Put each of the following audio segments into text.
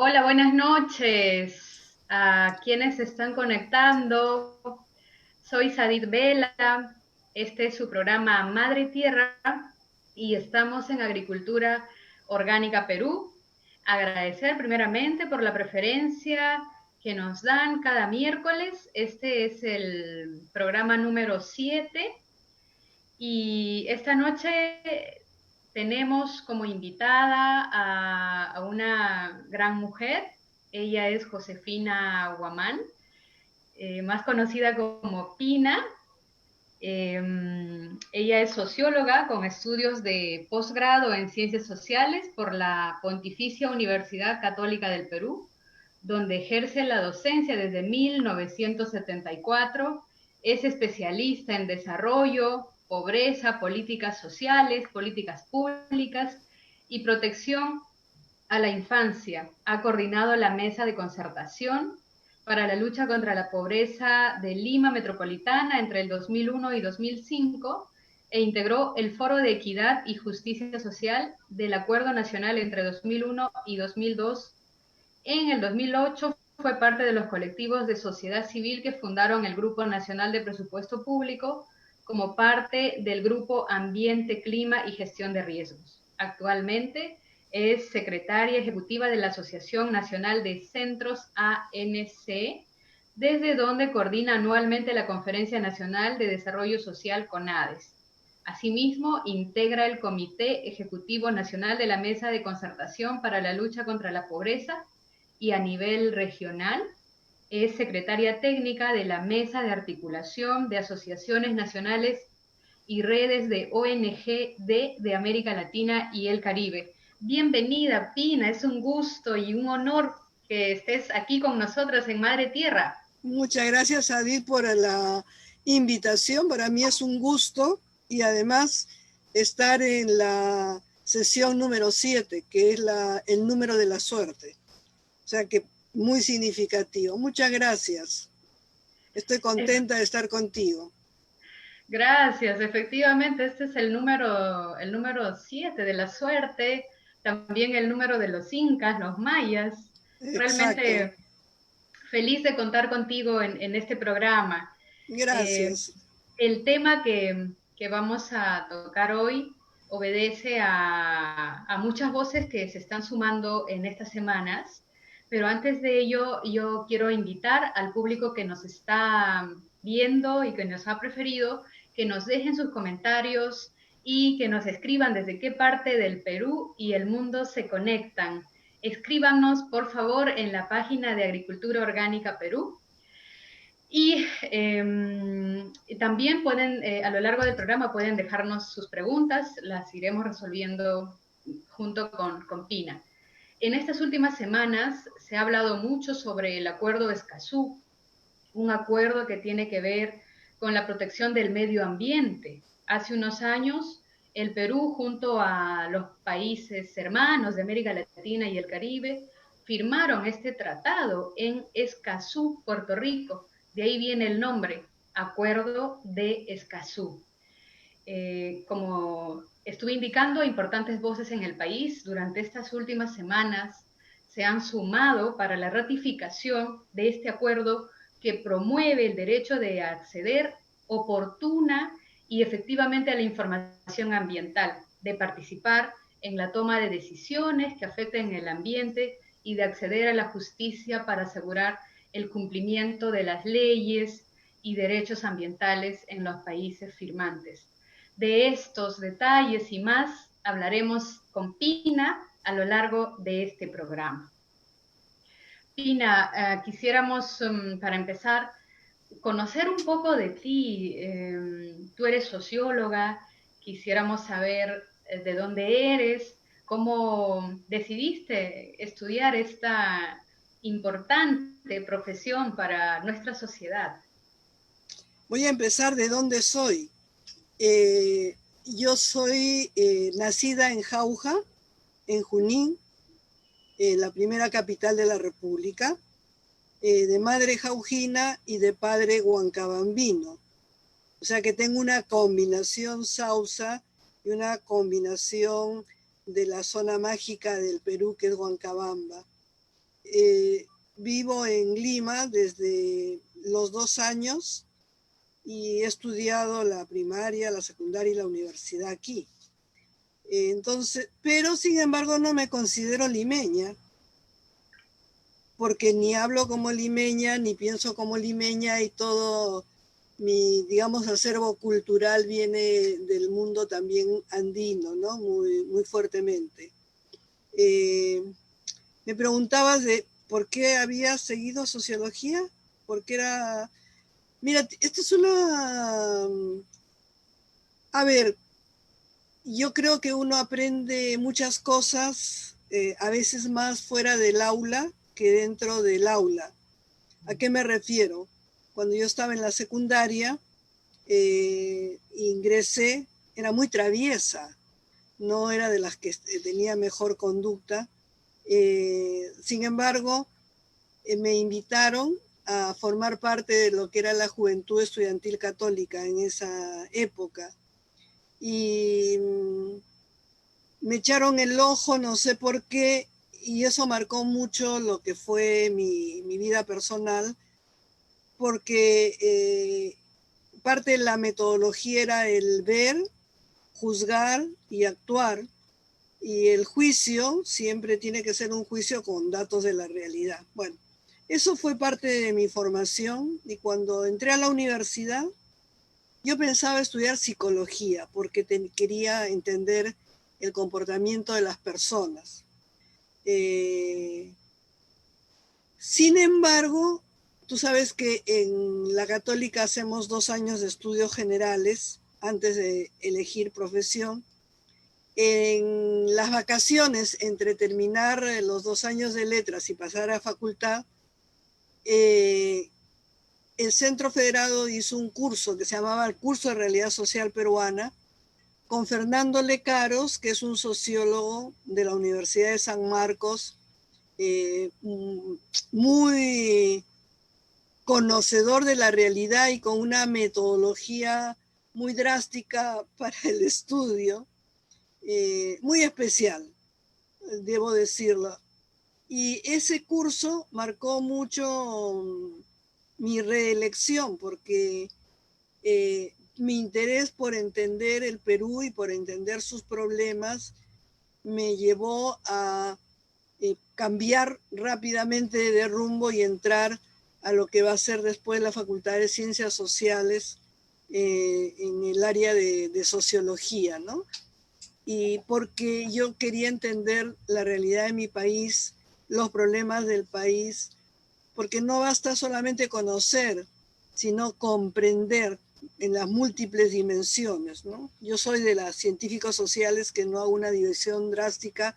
Hola, buenas noches a quienes se están conectando. Soy Sadit Vela, este es su programa Madre Tierra y estamos en Agricultura Orgánica Perú. Agradecer primeramente por la preferencia que nos dan cada miércoles. Este es el programa número 7 y esta noche tenemos como invitada a una gran mujer. Ella es Josefina Guamán, más conocida como Pina. Ella es socióloga con estudios de posgrado en Ciencias Sociales por la Pontificia Universidad Católica del Perú, donde ejerce la docencia desde 1974. Es especialista en desarrollo, pobreza, políticas sociales, políticas públicas y protección a la infancia. Ha coordinado la Mesa de Concertación para la lucha contra la pobreza de Lima Metropolitana entre el 2001 y 2005 e integró el Foro de Equidad y Justicia Social del Acuerdo Nacional entre 2001 y 2002. En el 2008 fue parte de los colectivos de sociedad civil que fundaron el Grupo Nacional de Presupuesto Público como parte del Grupo Ambiente, Clima y Gestión de Riesgos. Actualmente es secretaria ejecutiva de la Asociación Nacional de Centros ANC, desde donde coordina anualmente la Conferencia Nacional de Desarrollo Social CONADES. Asimismo, integra el Comité Ejecutivo Nacional de la Mesa de Concertación para la Lucha contra la Pobreza y a nivel regional es secretaria técnica de la Mesa de Articulación de Asociaciones Nacionales y Redes de ONG de América Latina y el Caribe. Bienvenida, Pina, es un gusto y un honor que estés aquí con nosotros en Madre Tierra. Muchas gracias, Adit, por la invitación. Para mí es un gusto y además estar en la sesión número 7, que es el número de la suerte. O sea que muy significativo. Muchas gracias. Estoy contenta de estar contigo. Gracias, efectivamente, este es el número 7 de la suerte, también el número de los incas, los mayas. Exacto. Realmente feliz de contar contigo en este programa. Eh, Gracias. el tema que vamos a tocar hoy obedece a muchas voces que se están sumando en estas semanas, pero antes de ello yo quiero invitar al público que nos está viendo y que nos ha preferido que nos dejen sus comentarios y que nos escriban desde qué parte del Perú y el mundo se conectan. Escríbanos, por favor, en la página de Agricultura Orgánica Perú. Y también pueden, a lo largo del programa, pueden dejarnos sus preguntas, las iremos resolviendo junto con Pina. En estas últimas semanas se ha hablado mucho sobre el Acuerdo de Escazú, un acuerdo que tiene que ver con la protección del medio ambiente. Hace unos años, el Perú, junto a los países hermanos de América Latina y el Caribe, firmaron este tratado en Escazú, Puerto Rico. De ahí viene el nombre, Acuerdo de Escazú. Como estuve indicando, importantes voces en el país durante estas últimas semanas se han sumado para la ratificación de este acuerdo que promueve el derecho de acceder oportuna y efectivamente a la información ambiental, de participar en la toma de decisiones que afecten el ambiente y de acceder a la justicia para asegurar el cumplimiento de las leyes y derechos ambientales en los países firmantes. De estos detalles y más hablaremos con Pina a lo largo de este programa. Pina, quisiéramos, para empezar, conocer un poco de ti. Tú eres socióloga, quisiéramos saber de dónde eres, cómo decidiste estudiar esta importante profesión para nuestra sociedad. Voy a empezar de dónde soy. Yo soy nacida en Jauja, en Junín, la primera capital de la República, de madre jaujina y de padre huancabambino. O sea que tengo una combinación sausa y una combinación de la zona mágica del Perú, que es Huancabamba. Vivo en Lima desde los 2 años y he estudiado la primaria, la secundaria y la universidad aquí. Entonces, pero sin embargo no me considero limeña, porque ni hablo como limeña, ni pienso como limeña, y todo mi, digamos, acervo cultural viene del mundo también andino, ¿no? Muy, muy fuertemente. Me preguntabas de por qué había seguido sociología, porque era... Mira, esta es una... A ver, yo creo que uno aprende muchas cosas, a veces más fuera del aula que dentro del aula. ¿A qué me refiero? Cuando yo estaba en la secundaria, ingresé, era muy traviesa, no era de las que tenía mejor conducta. Sin embargo, me invitaron a formar parte de lo que era la Juventud Estudiantil Católica en esa época. Y me echaron el ojo, no sé por qué, y eso marcó mucho lo que fue mi vida personal, porque parte de la metodología era el ver, juzgar y actuar, y el juicio siempre tiene que ser un juicio con datos de la realidad. Bueno, eso fue parte de mi formación, y cuando entré a la universidad, yo pensaba estudiar psicología porque quería entender el comportamiento de las personas. Sin embargo, tú sabes que en la Católica hacemos 2 años de estudios generales antes de elegir profesión. En las vacaciones, entre terminar los 2 años de letras y pasar a facultad, el Centro Federado hizo un curso que se llamaba el Curso de Realidad Social Peruana, con Fernando Lecaros, que es un sociólogo de la Universidad de San Marcos, muy conocedor de la realidad y con una metodología muy drástica para el estudio, muy especial, debo decirlo. Y ese curso marcó mucho mi reelección, porque mi interés por entender el Perú y por entender sus problemas me llevó a cambiar rápidamente de rumbo y entrar a lo que va a ser después la Facultad de Ciencias Sociales, en el área de sociología, ¿no? Y porque yo quería entender la realidad de mi país, los problemas del país, porque no basta solamente conocer, sino comprender en las múltiples dimensiones, ¿no? Yo soy de las científicos sociales que no hago una división drástica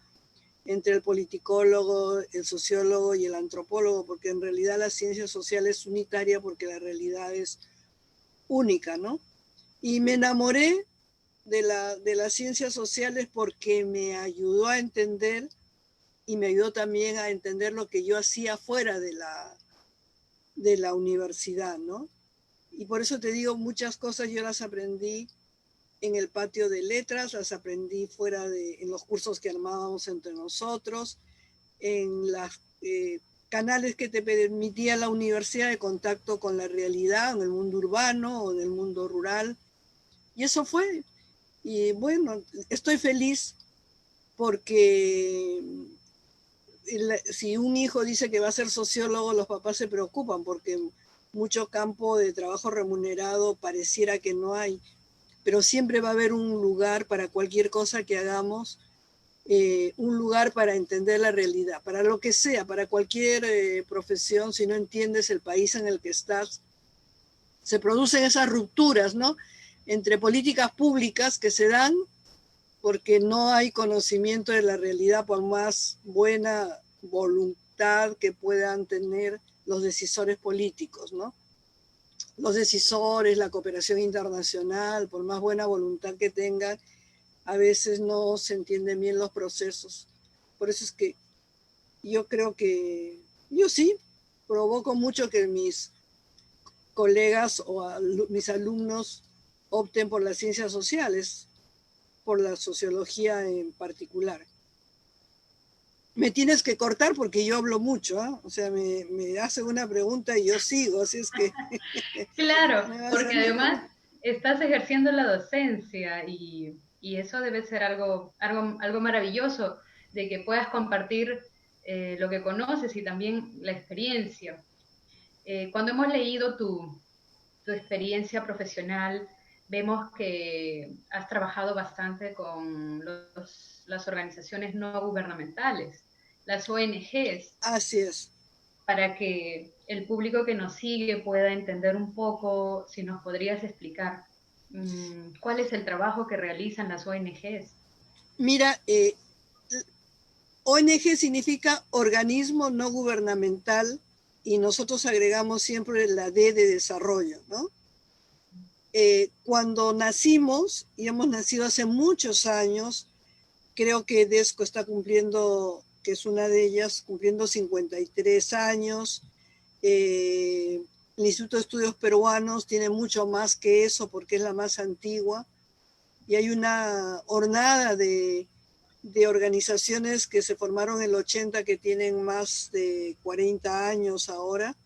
entre el politicólogo, el sociólogo y el antropólogo, porque en realidad la ciencia social es unitaria porque la realidad es única, ¿no? Y me enamoré de las ciencias sociales porque me ayudó a entender, y me ayudó también a entender lo que yo hacía fuera de la universidad, ¿no? Y por eso te digo, muchas cosas yo las aprendí en el patio de letras, las aprendí fuera en los cursos que armábamos entre nosotros, en los canales que te permitía la universidad de contacto con la realidad, en el mundo urbano o en el mundo rural. Y eso fue. Y bueno, estoy feliz porque si un hijo dice que va a ser sociólogo, los papás se preocupan porque mucho campo de trabajo remunerado pareciera que no hay, pero siempre va a haber un lugar para cualquier cosa que hagamos, un lugar para entender la realidad, para lo que sea, para cualquier profesión. Si no entiendes el país en el que estás, se producen esas rupturas, ¿no? Entre políticas públicas que se dan porque no hay conocimiento de la realidad, por más buena voluntad que puedan tener los decisores políticos, ¿no? Los decisores, la cooperación internacional, por más buena voluntad que tengan, a veces no se entienden bien los procesos. Por eso es que yo creo que yo sí provoco mucho que mis colegas o mis alumnos opten por las ciencias sociales, por la sociología en particular. Me tienes que cortar porque yo hablo mucho, ¿eh? O sea, me hace una pregunta y yo sigo, así es que... Claro, porque además estás ejerciendo la docencia y eso debe ser algo maravilloso, de que puedas compartir lo que conoces y también la experiencia. Cuando hemos leído tu experiencia profesional, vemos que has trabajado bastante con las organizaciones no gubernamentales, las ONGs, Así es. para que el público que nos sigue pueda entender un poco, si nos podrías explicar cuál es el trabajo que realizan las ONGs. Mira, ONG significa organismo no gubernamental y nosotros agregamos siempre la D de desarrollo, ¿no? Cuando nacimos, y hemos nacido hace muchos años, creo que DESCO está cumpliendo, que es una de ellas, cumpliendo 53 años. El Instituto de Estudios Peruanos tiene mucho más que eso porque es la más antigua. Y hay una hornada de organizaciones que se formaron en el 80 que tienen más de 40 años ahora.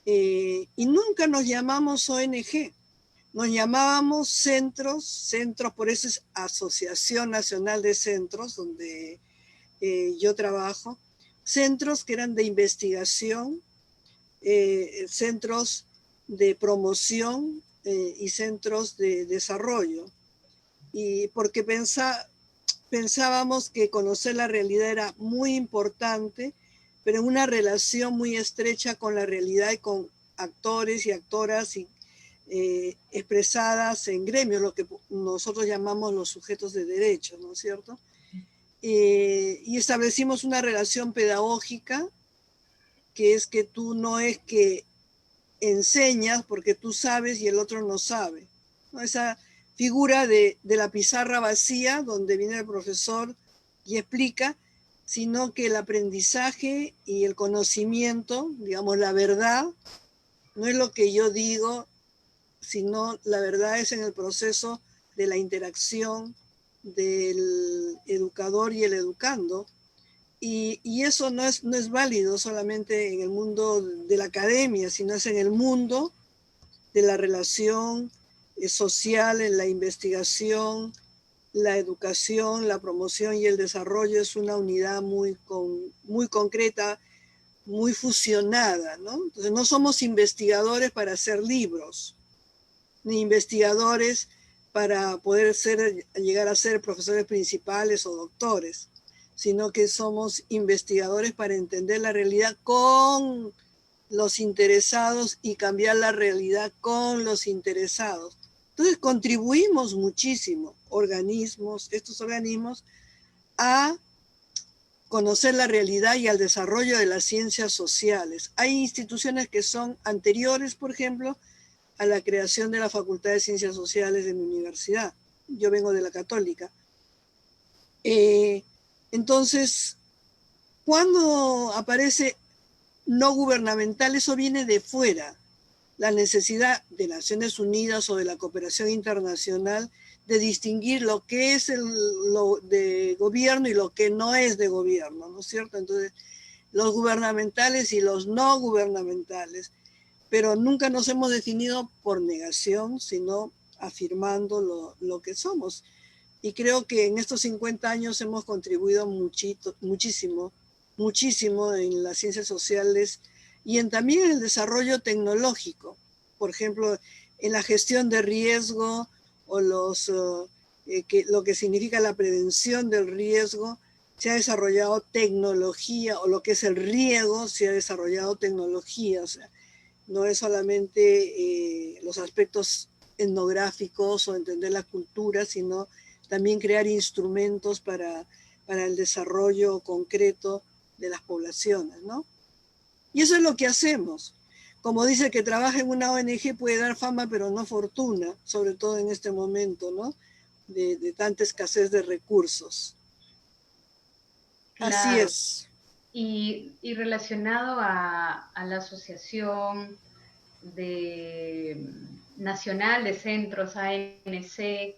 Y nunca nos llamamos ONG. Nos llamábamos centros, por eso es Asociación Nacional de Centros, donde yo trabajo, centros que eran de investigación, centros de promoción y centros de desarrollo. Y porque pensábamos que conocer la realidad era muy importante, pero en una relación muy estrecha con la realidad y con actores y actoras y expresadas en gremios, lo que nosotros llamamos los sujetos de derechos, ¿no es cierto? Y establecimos una relación pedagógica, que es que tú no es que enseñas porque tú sabes y el otro no sabe, ¿no? Esa figura de la pizarra vacía donde viene el profesor y explica, sino que el aprendizaje y el conocimiento, digamos, la verdad, no es lo que yo digo, sino la verdad es en el proceso de la interacción del educador y el educando. Y eso no es válido solamente en el mundo de la academia, sino es en el mundo de la relación social, en la investigación, la educación, la promoción y el desarrollo. Es una unidad muy concreta, muy fusionada, ¿no? Entonces no somos investigadores para hacer libros, ni investigadores para poder llegar a ser profesores principales o doctores, sino que somos investigadores para entender la realidad con los interesados y cambiar la realidad con los interesados. Entonces contribuimos muchísimo, estos organismos, a conocer la realidad y al desarrollo de las ciencias sociales. Hay instituciones que son anteriores, por ejemplo, a la creación de la Facultad de Ciencias Sociales de mi universidad. Yo vengo de la Católica. Entonces, cuando aparece no gubernamental, eso viene de fuera. La necesidad de Naciones Unidas o de la cooperación internacional de distinguir lo que es lo de gobierno y lo que no es de gobierno, ¿no es cierto? Entonces, los gubernamentales y los no gubernamentales, pero nunca nos hemos definido por negación, sino afirmando lo que somos. Y creo que en estos 50 años hemos contribuido muchísimo, muchísimo en las ciencias sociales y también en el desarrollo tecnológico. Por ejemplo, en la gestión de riesgo o lo que significa la prevención del riesgo, se ha desarrollado tecnología, o lo que es el riego, se ha desarrollado tecnología. O sea, no es solamente los aspectos etnográficos o entender la cultura, sino también crear instrumentos para el desarrollo concreto de las poblaciones, ¿no? Y eso es lo que hacemos. Como dice, que trabaja en una ONG puede dar fama, pero no fortuna, sobre todo en este momento, ¿no? De tanta escasez de recursos. Así Claro. es. Y relacionado a la Asociación Nacional de Centros, ANC,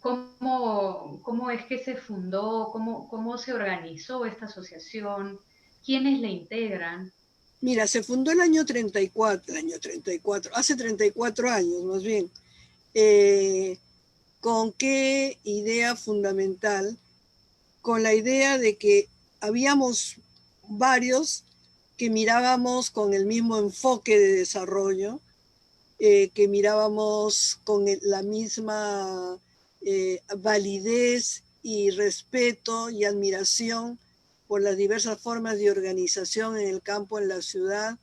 ¿cómo es que se fundó? ¿Cómo se organizó esta asociación? ¿Quiénes la integran? Mira, se fundó el año 34, hace 34 años más bien. ¿Con qué idea fundamental? Con la idea de que habíamos varios que mirábamos con el mismo enfoque de desarrollo, que mirábamos con la misma validez y respeto y admiración por las diversas formas de organización en el campo, en la ciudad,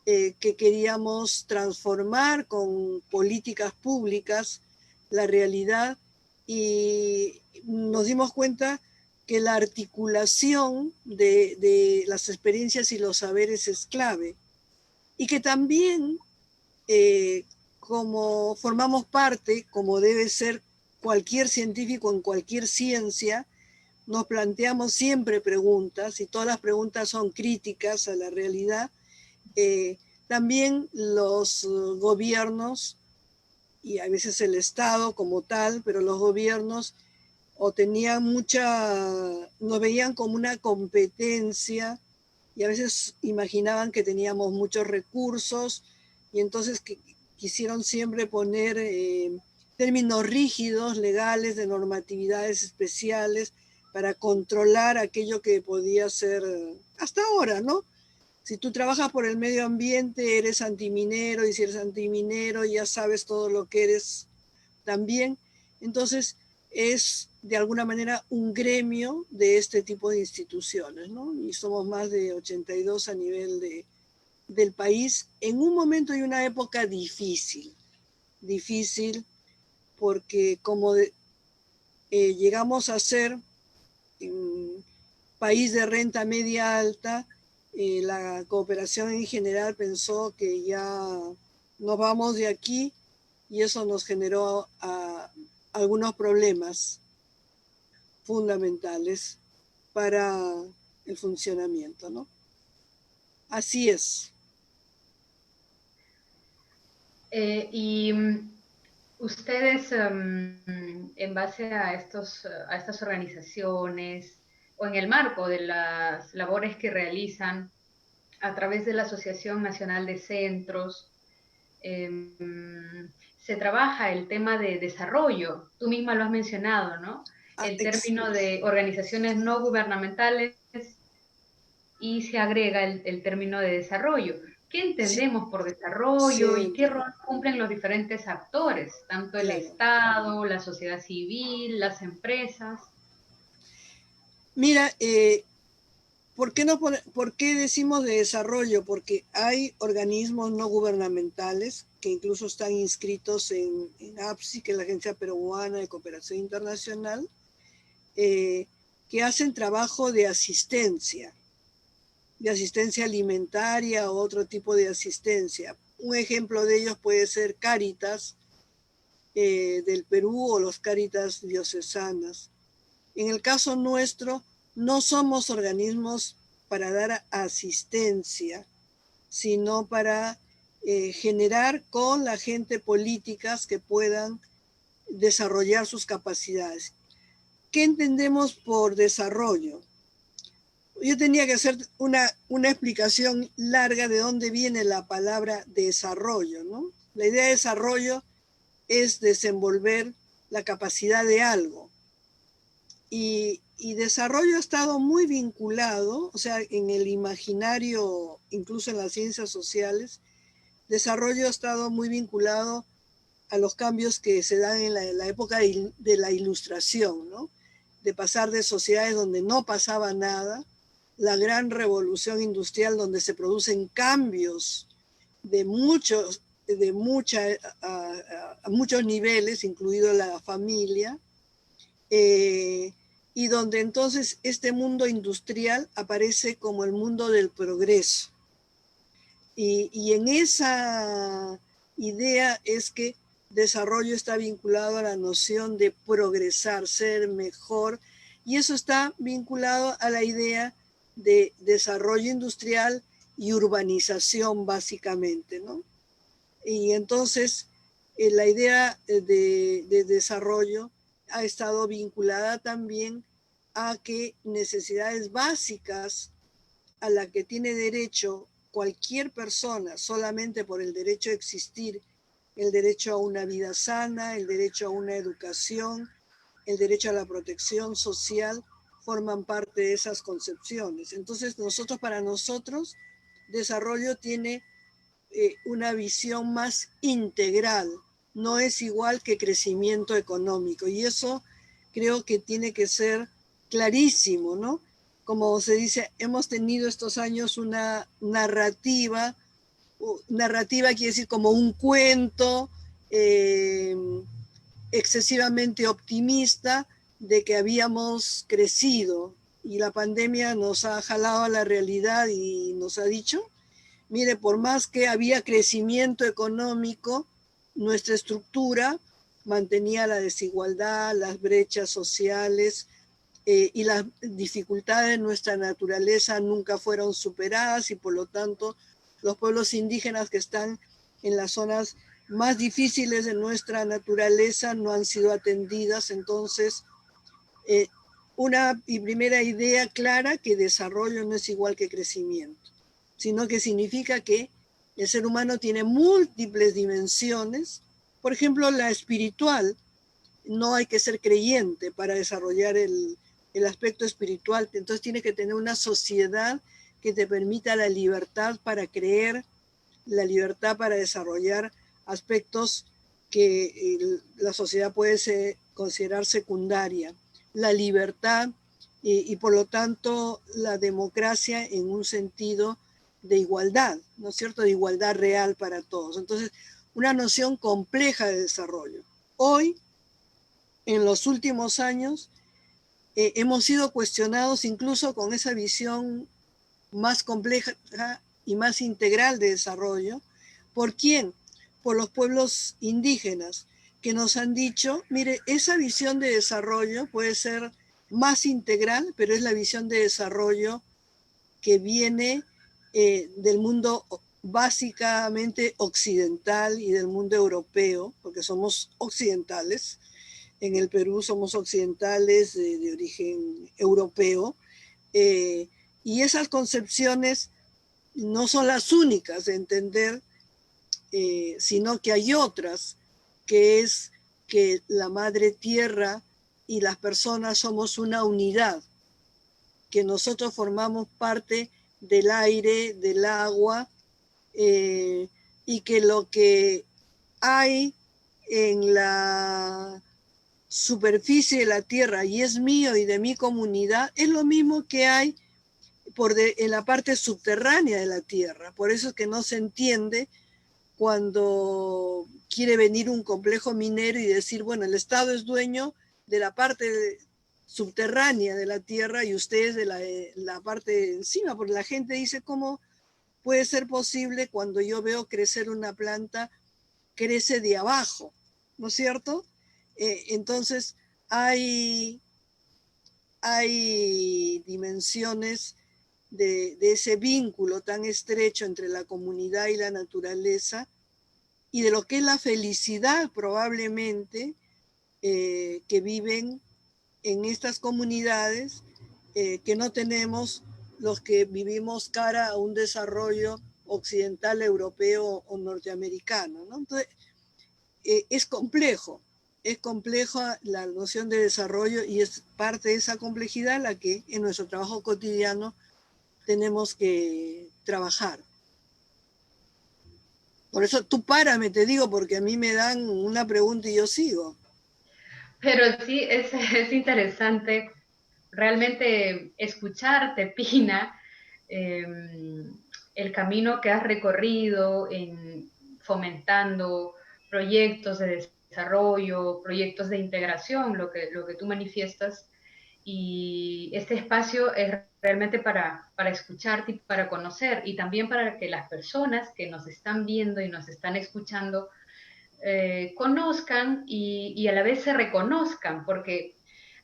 que queríamos transformar con políticas públicas la realidad, y nos dimos cuenta que la articulación de las experiencias y los saberes es clave, y que también como formamos parte, como debe ser cualquier científico en cualquier ciencia, nos planteamos siempre preguntas, y todas las preguntas son críticas a la realidad. También los gobiernos, y a veces el Estado como tal, pero los gobiernos o tenían nos veían como una competencia, y a veces imaginaban que teníamos muchos recursos, y entonces quisieron siempre poner términos rígidos, legales, de normatividades especiales para controlar aquello que podía ser hasta ahora, ¿no? Si tú trabajas por el medio ambiente, eres antiminero, y si eres antiminero ya sabes todo lo que eres también. Entonces es de alguna manera un gremio de este tipo de instituciones, ¿no? Y somos más de 82 a nivel del país, en un momento y una época difícil, porque como llegamos a ser un país de renta media alta, la cooperación en general pensó que ya nos vamos de aquí, y eso nos generó algunos problemas fundamentales para el funcionamiento, ¿no? Así es. Y ustedes, en base a estas organizaciones o en el marco de las labores que realizan a través de la Asociación Nacional de Centros, se trabaja el tema de desarrollo. Tú misma lo has mencionado, ¿no? El término de organizaciones no gubernamentales, y se agrega el término de desarrollo. ¿Qué Sí, entendemos por desarrollo y qué siempre, rol cumplen los diferentes actores, tanto el claro. Estado, la sociedad civil, las empresas? Mira, ¿por qué decimos de desarrollo? Porque hay organismos no gubernamentales que incluso están inscritos en APSI, que es la Agencia Peruana de Cooperación Internacional, eh, que hacen trabajo de asistencia alimentaria o otro tipo de asistencia. Un ejemplo de ellos puede ser Cáritas del Perú, o los Cáritas diocesanas. En el caso nuestro, no somos organismos para dar asistencia, sino para generar con la gente políticas que puedan desarrollar sus capacidades. ¿Qué entendemos por desarrollo? Yo tenía que hacer una explicación larga de dónde viene la palabra desarrollo, ¿no? La idea de desarrollo es desenvolver la capacidad de algo. Y desarrollo ha estado muy vinculado, o sea, en el imaginario, incluso en las ciencias sociales, desarrollo ha estado muy vinculado a los cambios que se dan en la época de la Ilustración, ¿no? De pasar de sociedades donde no pasaba nada, la gran revolución industrial donde se producen cambios de muchos niveles, incluido la familia, y donde entonces este mundo industrial aparece como el mundo del progreso. Y en esa idea es que desarrollo está vinculado a la noción de progresar, ser mejor, y eso está vinculado a la idea de desarrollo industrial y urbanización básicamente, ¿no? Y entonces la idea de desarrollo ha estado vinculada también a que necesidades básicas a la que tiene derecho cualquier persona solamente por el derecho a existir, el derecho a una vida sana, el derecho a una educación, el derecho a la protección social, forman parte de esas concepciones. Entonces, para nosotros, desarrollo tiene una visión más integral, no es igual que crecimiento económico. Y eso creo que tiene que ser clarísimo, ¿no? Como se dice, hemos tenido estos años una narrativa quiere decir como un cuento excesivamente optimista de que habíamos crecido, y la pandemia nos ha jalado a la realidad y nos ha dicho, mire, por más que había crecimiento económico, nuestra estructura mantenía la desigualdad, las brechas sociales, y las dificultades de nuestra naturaleza nunca fueron superadas, y por lo tanto los pueblos indígenas que están en las zonas más difíciles de nuestra naturaleza no han sido atendidas. Entonces, una primera idea clara, que desarrollo no es igual que crecimiento, sino que significa que el ser humano tiene múltiples dimensiones. Por ejemplo, la espiritual, no hay que ser creyente para desarrollar el aspecto espiritual. Entonces tiene que tener una sociedad que te permita la libertad para creer, la libertad para desarrollar aspectos que la sociedad puede considerar secundaria, la libertad y por lo tanto la democracia en un sentido de igualdad, ¿no es cierto?, de igualdad real para todos. Entonces, una noción compleja de desarrollo. Hoy, en los últimos años, hemos sido cuestionados incluso con esa visión más compleja y más integral de desarrollo. ¿Por quién? Por los pueblos indígenas, que nos han dicho, mire, esa visión de desarrollo puede ser más integral, pero es la visión de desarrollo que viene del mundo básicamente occidental y del mundo europeo, porque somos occidentales. En el Perú somos occidentales de origen europeo, y esas concepciones no son las únicas de entender, sino que hay otras, que es que la madre tierra y las personas somos una unidad, que nosotros formamos parte del aire, del agua, y que lo que hay en la superficie de la tierra y es mío y de mi comunidad, es lo mismo que hay en la parte subterránea de la tierra. Por eso es que no se entiende cuando quiere venir un complejo minero y decir, bueno, el Estado es dueño de la parte subterránea de la tierra y ustedes de la parte de encima, porque la gente dice, ¿cómo puede ser posible cuando yo veo crecer una planta, crece de abajo? ¿No es cierto? Entonces hay dimensiones de ese vínculo tan estrecho entre la comunidad y la naturaleza, y de lo que es la felicidad probablemente, que viven en estas comunidades que no tenemos los que vivimos cara a un desarrollo occidental, europeo o norteamericano, ¿no? Entonces, es compleja la noción de desarrollo y es parte de esa complejidad la que en nuestro trabajo cotidiano tenemos que trabajar. Por eso tú párame, te digo, porque a mí me dan una pregunta y yo sigo. Pero sí, es interesante realmente escucharte, Pina, eh, el camino que has recorrido en fomentando proyectos de desarrollo, proyectos de integración, lo que tú manifiestas. Y este espacio es realmente para escucharte y para conocer, y también para que las personas que nos están viendo y nos están escuchando conozcan y a la vez se reconozcan, porque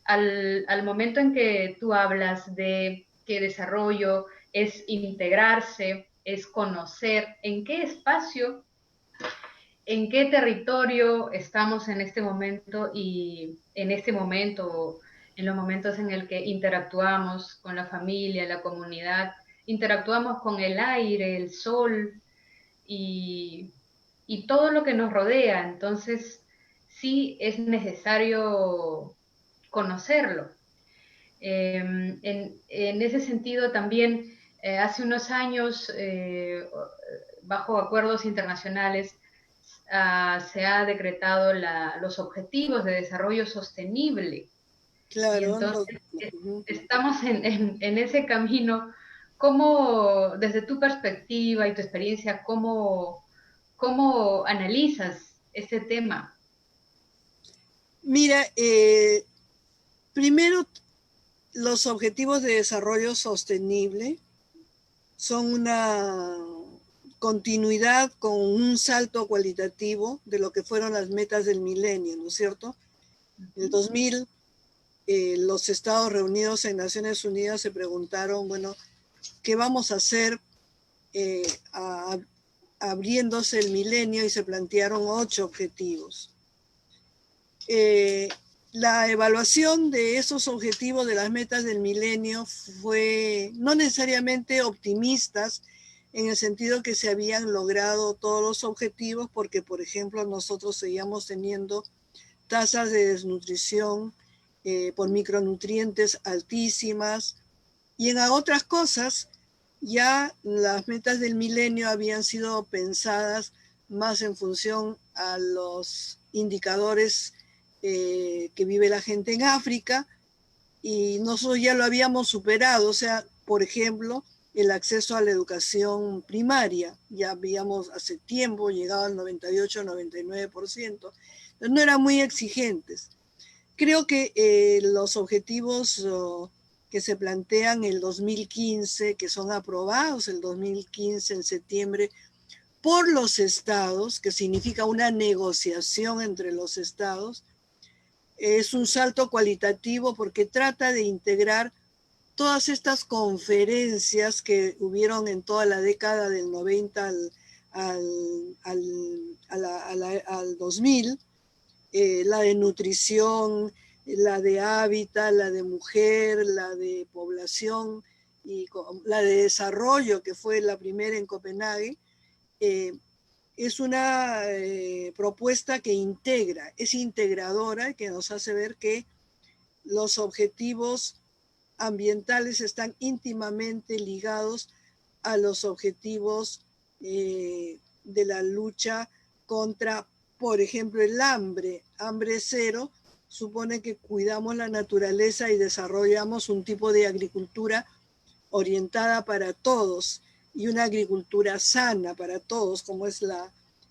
al momento en que tú hablas de que desarrollo es integrarse, es conocer en qué espacio, en qué territorio estamos en este momento y en este momento, en los momentos en el que interactuamos con la familia, la comunidad, interactuamos con el aire, el sol y, y todo lo que nos rodea. Entonces, sí es necesario conocerlo. En ese sentido, también hace unos años, bajo acuerdos internacionales, se ha decretado los objetivos de desarrollo sostenible. Y Claro, entonces estamos en ese camino. ¿Cómo, desde tu perspectiva y tu experiencia, cómo analizas este tema? mira, primero los objetivos de desarrollo sostenible son una continuidad con un salto cualitativo de lo que fueron las metas del milenio, ¿no es cierto? En el 2000, los Estados reunidos en Naciones Unidas se preguntaron, bueno, ¿qué vamos a hacer abriéndose el milenio? Y se plantearon 8 objetivos. La evaluación de esos objetivos de las metas del milenio fue no necesariamente optimistas en el sentido que se habían logrado todos los objetivos, porque, por ejemplo, nosotros seguíamos teniendo tasas de desnutrición por micronutrientes altísimas, y en otras cosas ya las metas del milenio habían sido pensadas más en función a los indicadores que vive la gente en África, y nosotros ya lo habíamos superado. O sea, por ejemplo, el acceso a la educación primaria, ya habíamos hace tiempo llegado al 98-99%, no eran muy exigentes. Creo que los objetivos que se plantean el 2015, que son aprobados el 2015 en septiembre por los estados, que significa una negociación entre los estados, es un salto cualitativo porque trata de integrar todas estas conferencias que hubieron en toda la década del 90 al 2000, la de nutrición, la de hábitat, la de mujer, la de población y la de desarrollo, que fue la primera en Copenhague. Es una propuesta que integra, es integradora, que nos hace ver que los objetivos ambientales están íntimamente ligados a los objetivos de la lucha contra, por ejemplo, el hambre. Hambre cero supone que cuidamos la naturaleza y desarrollamos un tipo de agricultura orientada para todos y una agricultura sana para todos, como es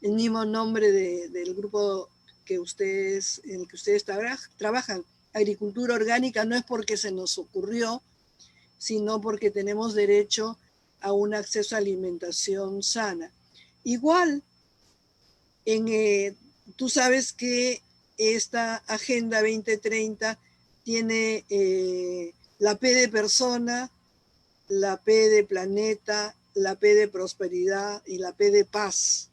el mismo nombre del grupo que ustedes, en el que ustedes trabajan. Agricultura orgánica no es porque se nos ocurrió, sino porque tenemos derecho a un acceso a alimentación sana. Igual, tú sabes que esta Agenda 2030 tiene la P de persona, la P de planeta, la P de prosperidad y la P de paz.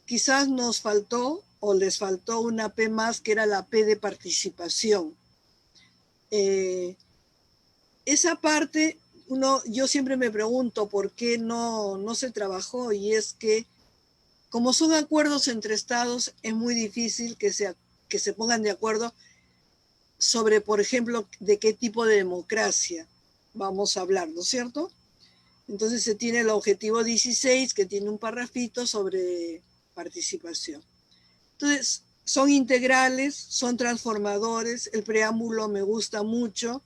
Quizás nos faltó o les faltó una P más, que era la P de participación. Esa parte, yo siempre me pregunto por qué no se trabajó, y es que como son acuerdos entre estados, es muy difícil que se pongan de acuerdo sobre, por ejemplo, de qué tipo de democracia vamos a hablar, ¿no es cierto? Entonces se tiene el objetivo 16, que tiene un parrafito sobre participación. Entonces, son integrales, son transformadores, el preámbulo me gusta mucho,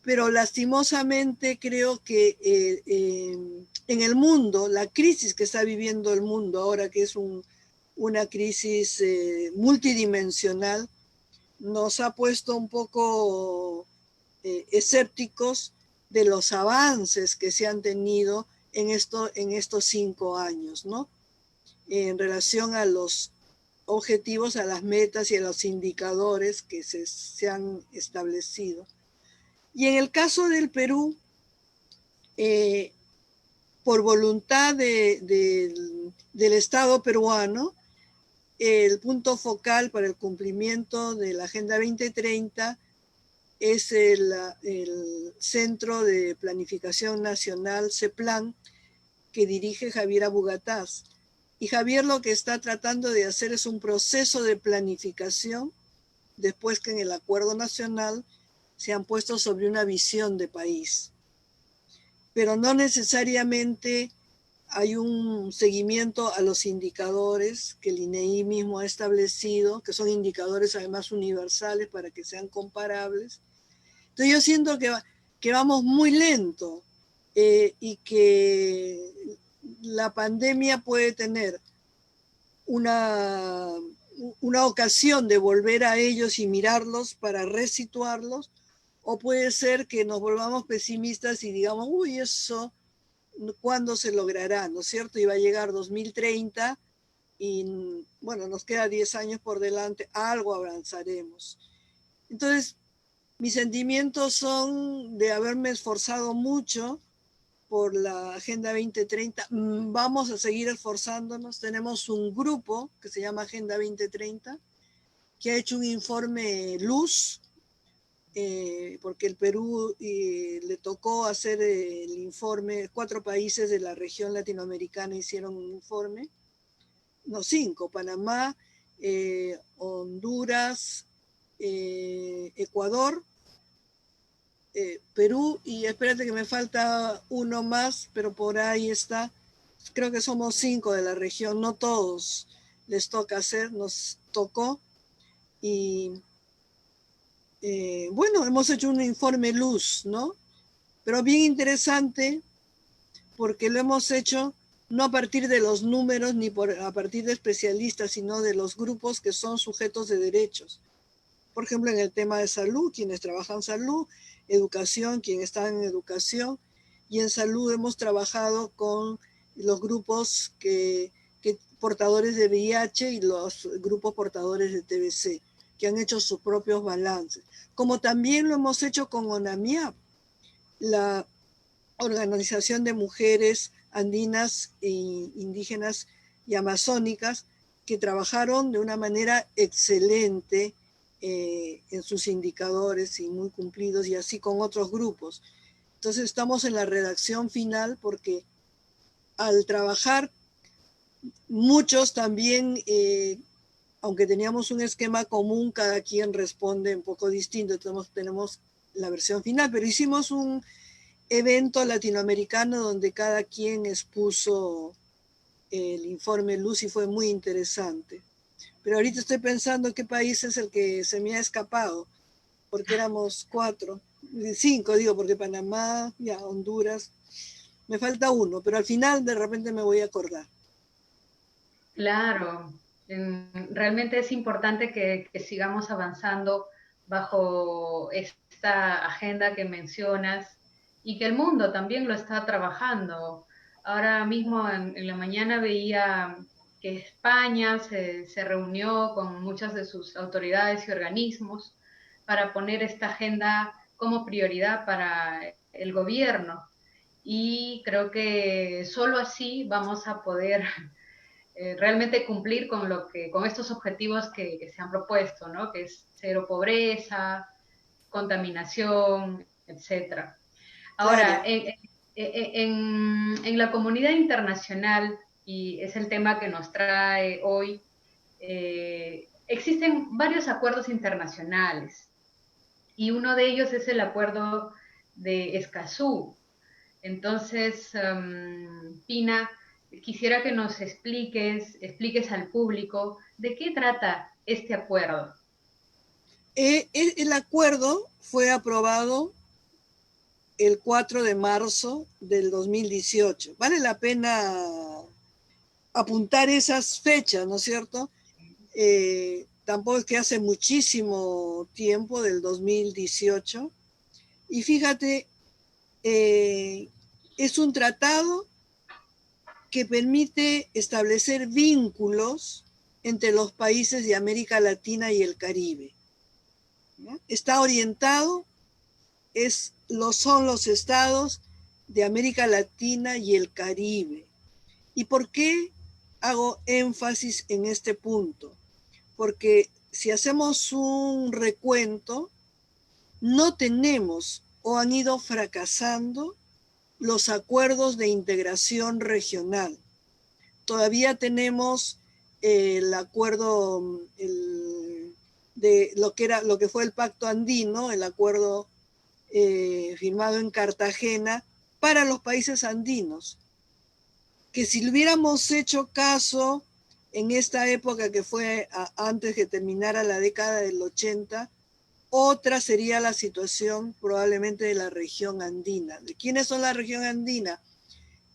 pero lastimosamente creo que en el mundo, la crisis que está viviendo el mundo ahora, que es una crisis multidimensional, nos ha puesto un poco escépticos de los avances que se han tenido en estos 5 años, ¿no? En relación a los objetivos, a las metas y a los indicadores que se han establecido. Y en el caso del Perú, por voluntad del Estado peruano, el punto focal para el cumplimiento de la Agenda 2030 es el Centro de Planificación Nacional, CEPLAN, que dirige Javier Abugataz. Y Javier lo que está tratando de hacer es un proceso de planificación, después que en el Acuerdo Nacional se han puesto sobre una visión de país. Pero no necesariamente hay un seguimiento a los indicadores que el INEI mismo ha establecido, que son indicadores además universales para que sean comparables. Entonces yo siento que vamos muy lento y que la pandemia puede tener una ocasión de volver a ellos y mirarlos para resituarlos, o puede ser que nos volvamos pesimistas y digamos, uy, eso, ¿cuándo se logrará? ¿No es cierto? Y va a llegar 2030 y, bueno, nos queda 10 años por delante, algo avanzaremos. Entonces, mis sentimientos son de haberme esforzado mucho por la Agenda 2030. Vamos a seguir esforzándonos. Tenemos un grupo que se llama Agenda 2030, que ha hecho un informe luz, porque el Perú le tocó hacer el informe, 4 países de la región latinoamericana hicieron un informe, no 5, Panamá, Honduras, Ecuador, Perú, y espérate que me falta uno más, pero por ahí está. Creo que somos 5 de la región, no todos les toca hacer, nos tocó. Y bueno, hemos hecho un informe luz, ¿no? Pero bien interesante, porque lo hemos hecho no a partir de los números ni a partir de especialistas, sino de los grupos que son sujetos de derechos. Por ejemplo, en el tema de salud, quienes trabajan salud, educación, quienes están en educación, y en salud hemos trabajado con los grupos portadores de VIH y los grupos portadores de TBC, que han hecho sus propios balances. Como también lo hemos hecho con ONAMIAP, la Organización de Mujeres Andinas e Indígenas y Amazónicas, que trabajaron de una manera excelente en sus indicadores y muy cumplidos, y así con otros grupos. Entonces estamos en la redacción final porque al trabajar muchos también, aunque teníamos un esquema común, cada quien responde un poco distinto. Entonces tenemos la versión final, pero hicimos un evento latinoamericano donde cada quien expuso el informe luz y fue muy interesante. Pero ahorita estoy pensando qué país es el que se me ha escapado, porque éramos 4, 5 digo, porque Panamá, ya, Honduras, me falta uno, pero al final de repente me voy a acordar. Claro, realmente es importante que sigamos avanzando bajo esta agenda que mencionas y que el mundo también lo está trabajando. Ahora mismo en la mañana veía que España se reunió con muchas de sus autoridades y organismos para poner esta agenda como prioridad para el gobierno. Y creo que solo así vamos a poder realmente cumplir con estos objetivos que se han propuesto, ¿no? Que es cero pobreza, contaminación, etcétera. Ahora, Claro. en la comunidad internacional, y es el tema que nos trae hoy, existen varios acuerdos internacionales y uno de ellos es el acuerdo de Escazú. Entonces, Pina, quisiera que nos expliques al público de qué trata este acuerdo. El acuerdo fue aprobado el 4 de marzo del 2018. Vale la pena apuntar esas fechas, ¿no es cierto? Tampoco es que hace muchísimo tiempo, del 2018. Y fíjate, es un tratado que permite establecer vínculos entre los países de América Latina y el Caribe, ¿no? Está orientado, son los estados de América Latina y el Caribe. ¿Y por qué hago énfasis en este punto? Porque si hacemos un recuento, no tenemos o han ido fracasando los acuerdos de integración regional. Todavía tenemos el acuerdo de lo que fue el Pacto Andino, el acuerdo firmado en Cartagena para los países andinos, que si le hubiéramos hecho caso en esta época que fue antes que terminara la década del 80, otra sería la situación probablemente de la región andina. ¿De quiénes son la región andina?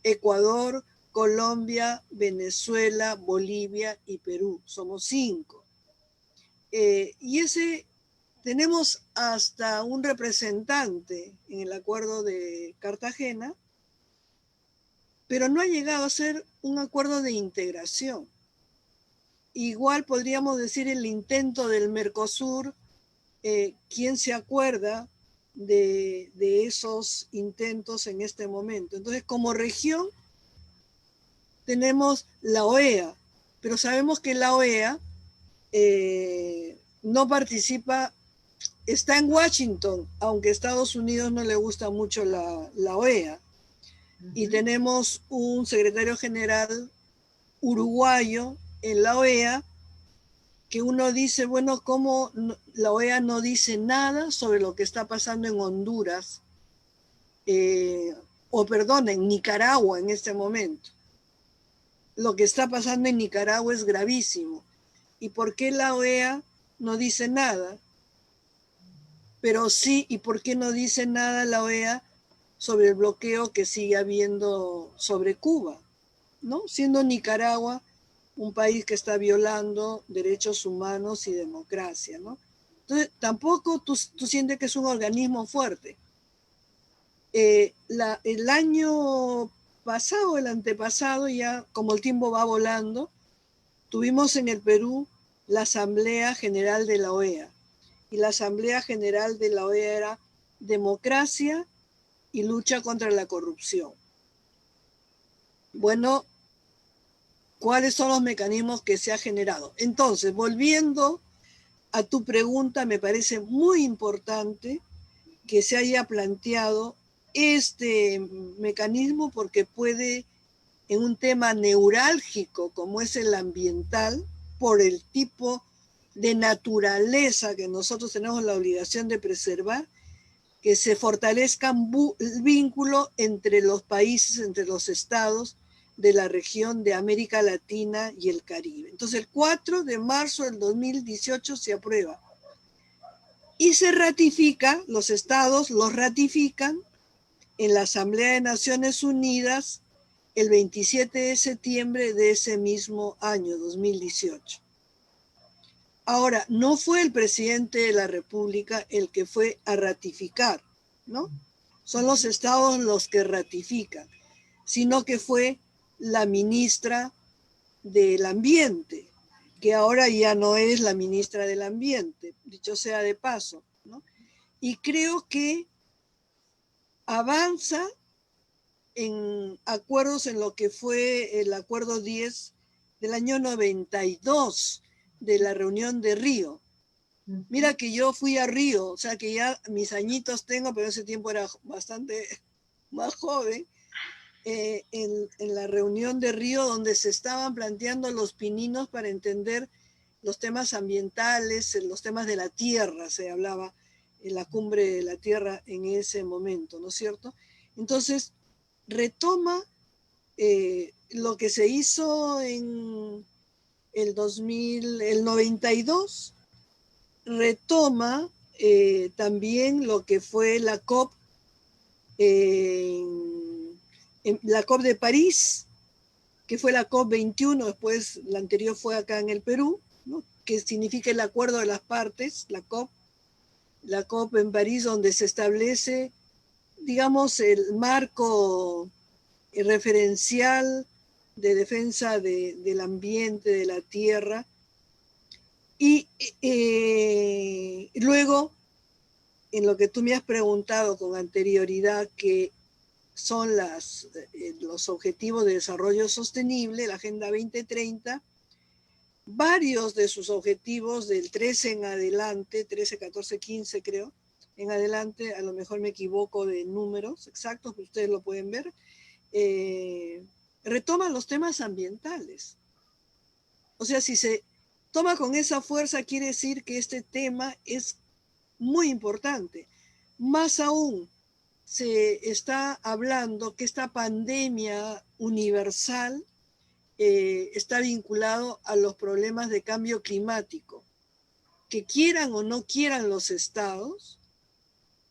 Ecuador, Colombia, Venezuela, Bolivia y Perú. Somos 5. Y tenemos hasta un representante en el acuerdo de Cartagena, pero no ha llegado a ser un acuerdo de integración. Igual podríamos decir el intento del Mercosur. ¿Quién se acuerda de esos intentos en este momento? Entonces, como región, tenemos la OEA, pero sabemos que la OEA no participa, está en Washington, aunque a Estados Unidos no le gusta mucho la OEA. Y tenemos un secretario general uruguayo en la OEA, que uno dice, bueno, ¿cómo la OEA no dice nada sobre lo que está pasando en Honduras? En Nicaragua en este momento. Lo que está pasando en Nicaragua es gravísimo. ¿Y por qué la OEA no dice nada? Pero sí, ¿y por qué no dice nada la OEA sobre el bloqueo que sigue habiendo sobre Cuba, ¿no? Siendo Nicaragua un país que está violando derechos humanos y democracia, ¿no? Entonces, tampoco tú sientes que es un organismo fuerte. El año pasado, el antepasado, ya como el tiempo va volando, tuvimos en el Perú la Asamblea General de la OEA. Y la Asamblea General de la OEA era democracia y lucha contra la corrupción. Bueno, ¿cuáles son los mecanismos que se ha generado? Entonces, volviendo a tu pregunta, me parece muy importante que se haya planteado este mecanismo porque puede, en un tema neurálgico como es el ambiental, por el tipo de naturaleza que nosotros tenemos la obligación de preservar, que se fortalezcan vínculos entre los países, entre los estados de la región de América Latina y el Caribe. Entonces, el 4 de marzo del 2018 se aprueba y se ratifica, los estados los ratifican en la Asamblea de Naciones Unidas el 27 de septiembre de ese mismo año, 2018. Ahora, no fue el presidente de la República el que fue a ratificar, ¿no? Son los estados los que ratifican, sino que fue la ministra del Ambiente, que ahora ya no es la ministra del Ambiente, dicho sea de paso, ¿no? Y creo que avanza en acuerdos en lo que fue el acuerdo 10 del año 92, de la reunión de Río. Mira que yo fui a Río, o sea que ya mis añitos tengo, pero ese tiempo era bastante más joven, en la reunión de Río donde se estaban planteando los pininos para entender los temas ambientales, los temas de la tierra, se hablaba en la cumbre de la tierra en ese momento, ¿no es cierto? Entonces, retoma lo que se hizo en el 92, retoma también lo que fue la COP, en la COP de París, que fue la COP 21, después la anterior fue acá en el Perú, ¿no? Que significa el acuerdo de las partes, la COP en París, donde se establece, digamos, el marco referencial de defensa del ambiente, de la tierra. Y luego, en lo que tú me has preguntado con anterioridad, que son los objetivos de desarrollo sostenible, la Agenda 2030, varios de sus objetivos del 13 en adelante, 13, 14, 15 creo, en adelante, a lo mejor me equivoco de números exactos, ustedes lo pueden ver, retoman los temas ambientales. O sea, si se toma con esa fuerza, quiere decir que este tema es muy importante. Más aún, se está hablando que esta pandemia universal está vinculado a los problemas de cambio climático, que quieran o no quieran los estados,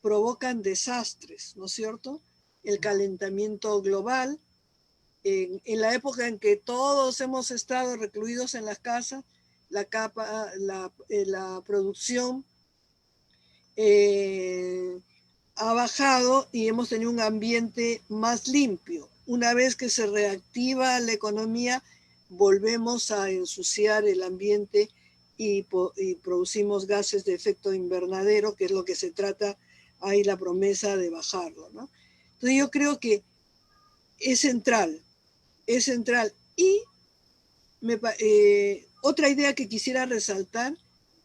provocan desastres, ¿no es cierto? El calentamiento global, en la época en que todos hemos estado recluidos en las casas, la producción ha bajado y hemos tenido un ambiente más limpio. Una vez que se reactiva la economía, volvemos a ensuciar el ambiente y producimos gases de efecto invernadero, que es lo que se trata, hay la promesa de bajarlo, ¿no? Entonces yo creo que es central, es central. Y otra idea que quisiera resaltar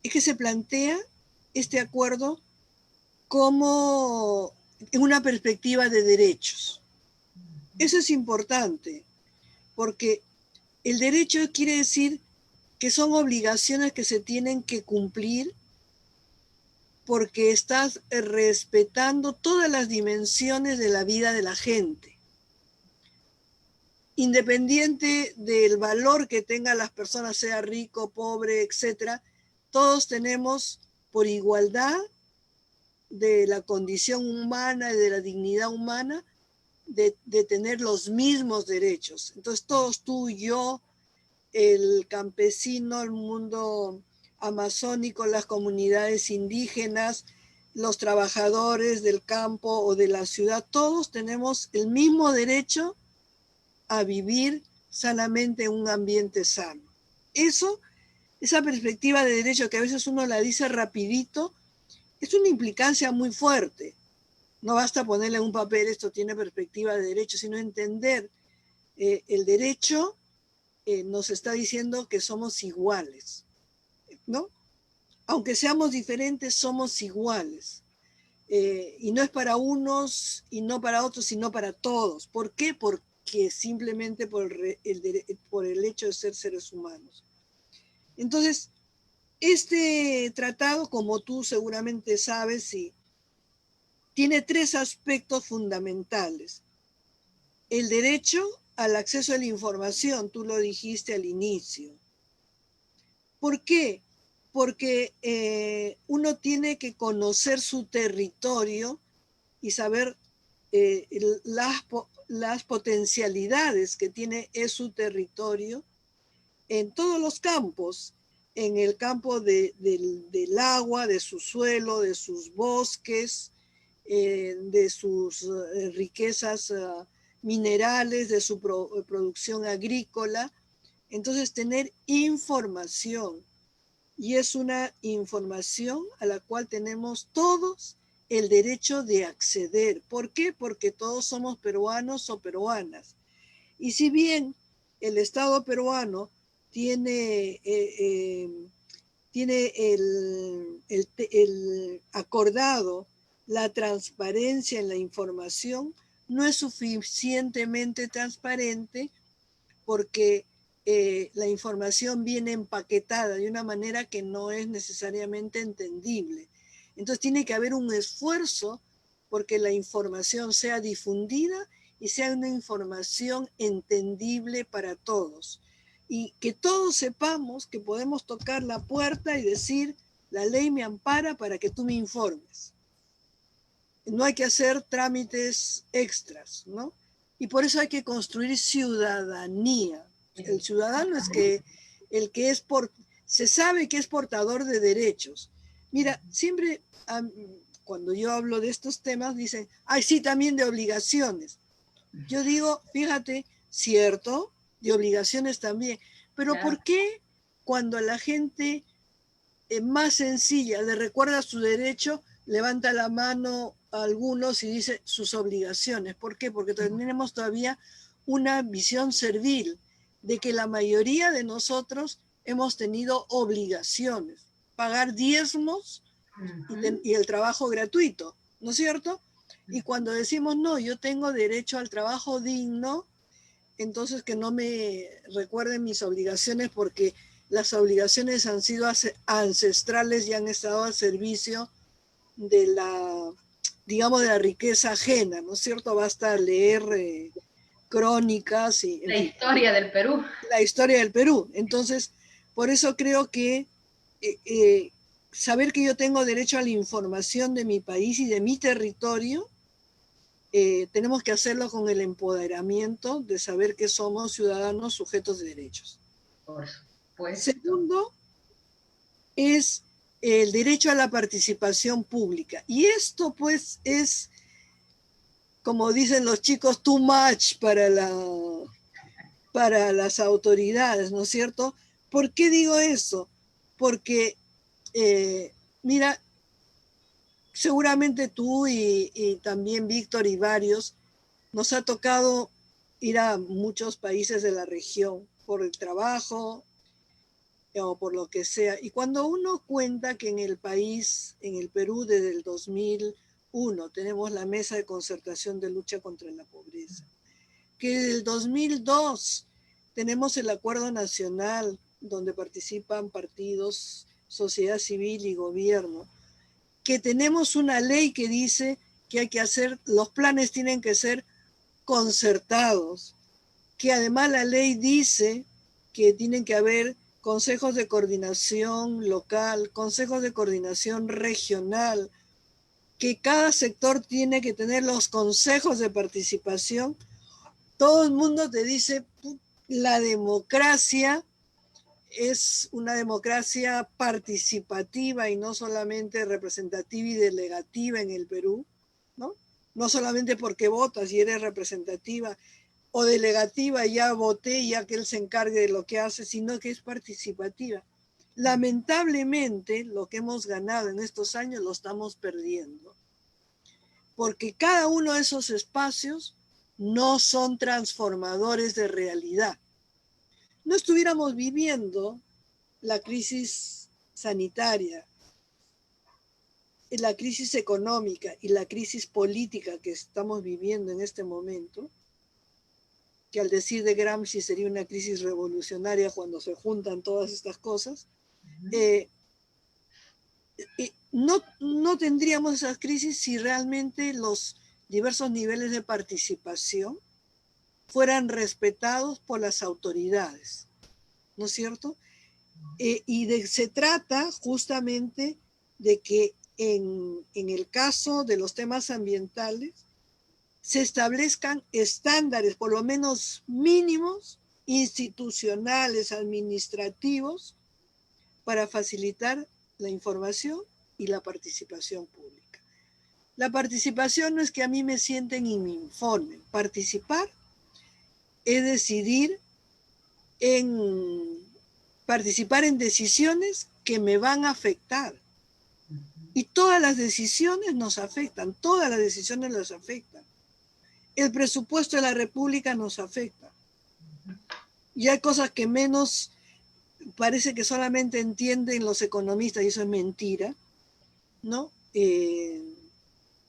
es que se plantea este acuerdo como en una perspectiva de derechos. Eso es importante, porque el derecho quiere decir que son obligaciones que se tienen que cumplir porque estás respetando todas las dimensiones de la vida de la gente. Independiente del valor que tengan las personas, sea rico, pobre, etc., todos tenemos por igualdad de la condición humana y de la dignidad humana de tener los mismos derechos. Entonces todos, tú y yo, el campesino, el mundo amazónico, las comunidades indígenas, los trabajadores del campo o de la ciudad, todos tenemos el mismo derecho a vivir sanamente en un ambiente sano. Esa perspectiva de derecho que a veces uno la dice rapidito, es una implicancia muy fuerte. No basta ponerle en un papel esto tiene perspectiva de derecho, sino entender el derecho nos está diciendo que somos iguales, ¿no? Aunque seamos diferentes, somos iguales. Y no es para unos y no para otros, sino para todos. ¿Por qué? Porque simplemente por el hecho de ser seres humanos. Entonces, este tratado, como tú seguramente sabes, sí, tiene tres aspectos fundamentales. El derecho al acceso a la información, tú lo dijiste al inicio. ¿Por qué? Porque uno tiene que conocer su territorio y saber las potencialidades que tiene su territorio en todos los campos, en el campo del agua, de su suelo, de sus bosques, de sus riquezas minerales, de su producción agrícola. Entonces, tener información, y es una información a la cual tenemos todos el derecho de acceder. ¿Por qué? Porque todos somos peruanos o peruanas. Y si bien el Estado peruano tiene, tiene el acordado la transparencia en la información, no es suficientemente transparente porque la información viene empaquetada de una manera que no es necesariamente entendible. Entonces tiene que haber un esfuerzo porque la información sea difundida y sea una información entendible para todos. Y que todos sepamos que podemos tocar la puerta y decir, la ley me ampara para que tú me informes. No hay que hacer trámites extras, ¿no? Y por eso hay que construir ciudadanía. El ciudadano es que el que es se sabe que es portador de derechos. Mira, siempre cuando yo hablo de estos temas dicen, ay, sí, también de obligaciones. Yo digo, fíjate, cierto, de obligaciones también, pero claro. ¿Por qué cuando a la gente más sencilla le recuerda su derecho, levanta la mano a algunos y dice sus obligaciones? ¿Por qué? Porque tenemos todavía una visión servil de que la mayoría de nosotros hemos tenido obligaciones, pagar diezmos y el trabajo gratuito, ¿no es cierto? Y cuando decimos, no, yo tengo derecho al trabajo digno, entonces que no me recuerden mis obligaciones porque las obligaciones han sido ancestrales y han estado al servicio de la, digamos, de la riqueza ajena, ¿no es cierto? Basta leer crónicas y... La historia del Perú. La historia del Perú. Entonces, por eso creo que saber que yo tengo derecho a la información de mi país y de mi territorio, tenemos que hacerlo con el empoderamiento de saber que somos ciudadanos sujetos de derechos. Por supuesto. Segundo, es el derecho a la participación pública. Y esto pues es, como dicen los chicos, too much para las autoridades, ¿no es cierto? ¿Por qué digo eso? Porque, mira, seguramente tú y también Víctor y varios, nos ha tocado ir a muchos países de la región por el trabajo o por lo que sea. Y cuando uno cuenta que en el país, en el Perú, desde el 2001, tenemos la Mesa de Concertación de Lucha contra la Pobreza, que desde el 2002 tenemos el Acuerdo Nacional donde participan partidos, sociedad civil y gobierno, que tenemos una ley que dice que hay que hacer, los planes tienen que ser concertados, que además la ley dice que tienen que haber consejos de coordinación local, consejos de coordinación regional, que cada sector tiene que tener los consejos de participación. Todo el mundo te dice, la democracia es una democracia participativa y no solamente representativa y delegativa en el Perú, ¿no? No solamente porque votas y eres representativa o delegativa, ya voté, ya que él se encargue de lo que hace, sino que es participativa. Lamentablemente, lo que hemos ganado en estos años lo estamos perdiendo, porque cada uno de esos espacios no son transformadores de realidad. No estuviéramos viviendo la crisis sanitaria, la crisis económica y la crisis política que estamos viviendo en este momento, que al decir de Gramsci sería una crisis revolucionaria cuando se juntan todas estas cosas, no tendríamos esas crisis si realmente los diversos niveles de participación fueran respetados por las autoridades, ¿no es cierto? Se trata justamente de que en el caso de los temas ambientales se establezcan estándares, por lo menos mínimos, institucionales, administrativos, para facilitar la información y la participación pública. La participación no es que a mí me sienten y me informen. Participar es participar en decisiones que me van a afectar. Y todas las decisiones nos afectan, todas las decisiones nos afectan. El presupuesto de la República nos afecta. Y hay cosas que menos parece que solamente entienden los economistas, y eso es mentira, ¿no?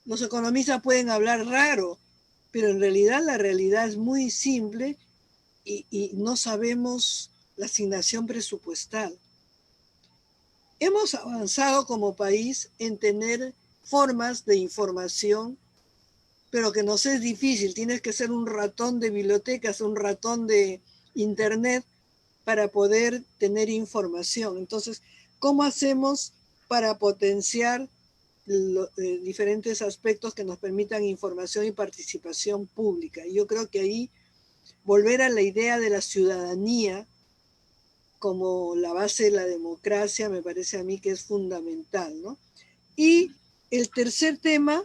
Los economistas pueden hablar raro, pero en realidad la realidad es muy simple y no sabemos la asignación presupuestal. Hemos avanzado como país en tener formas de información, pero que nos es difícil. Tienes que ser un ratón de bibliotecas, un ratón de internet para poder tener información. Entonces, ¿cómo hacemos para potenciar diferentes aspectos que nos permitan información y participación pública? Y yo creo que ahí volver a la idea de la ciudadanía como la base de la democracia me parece a mí que es fundamental, ¿no? Y el tercer tema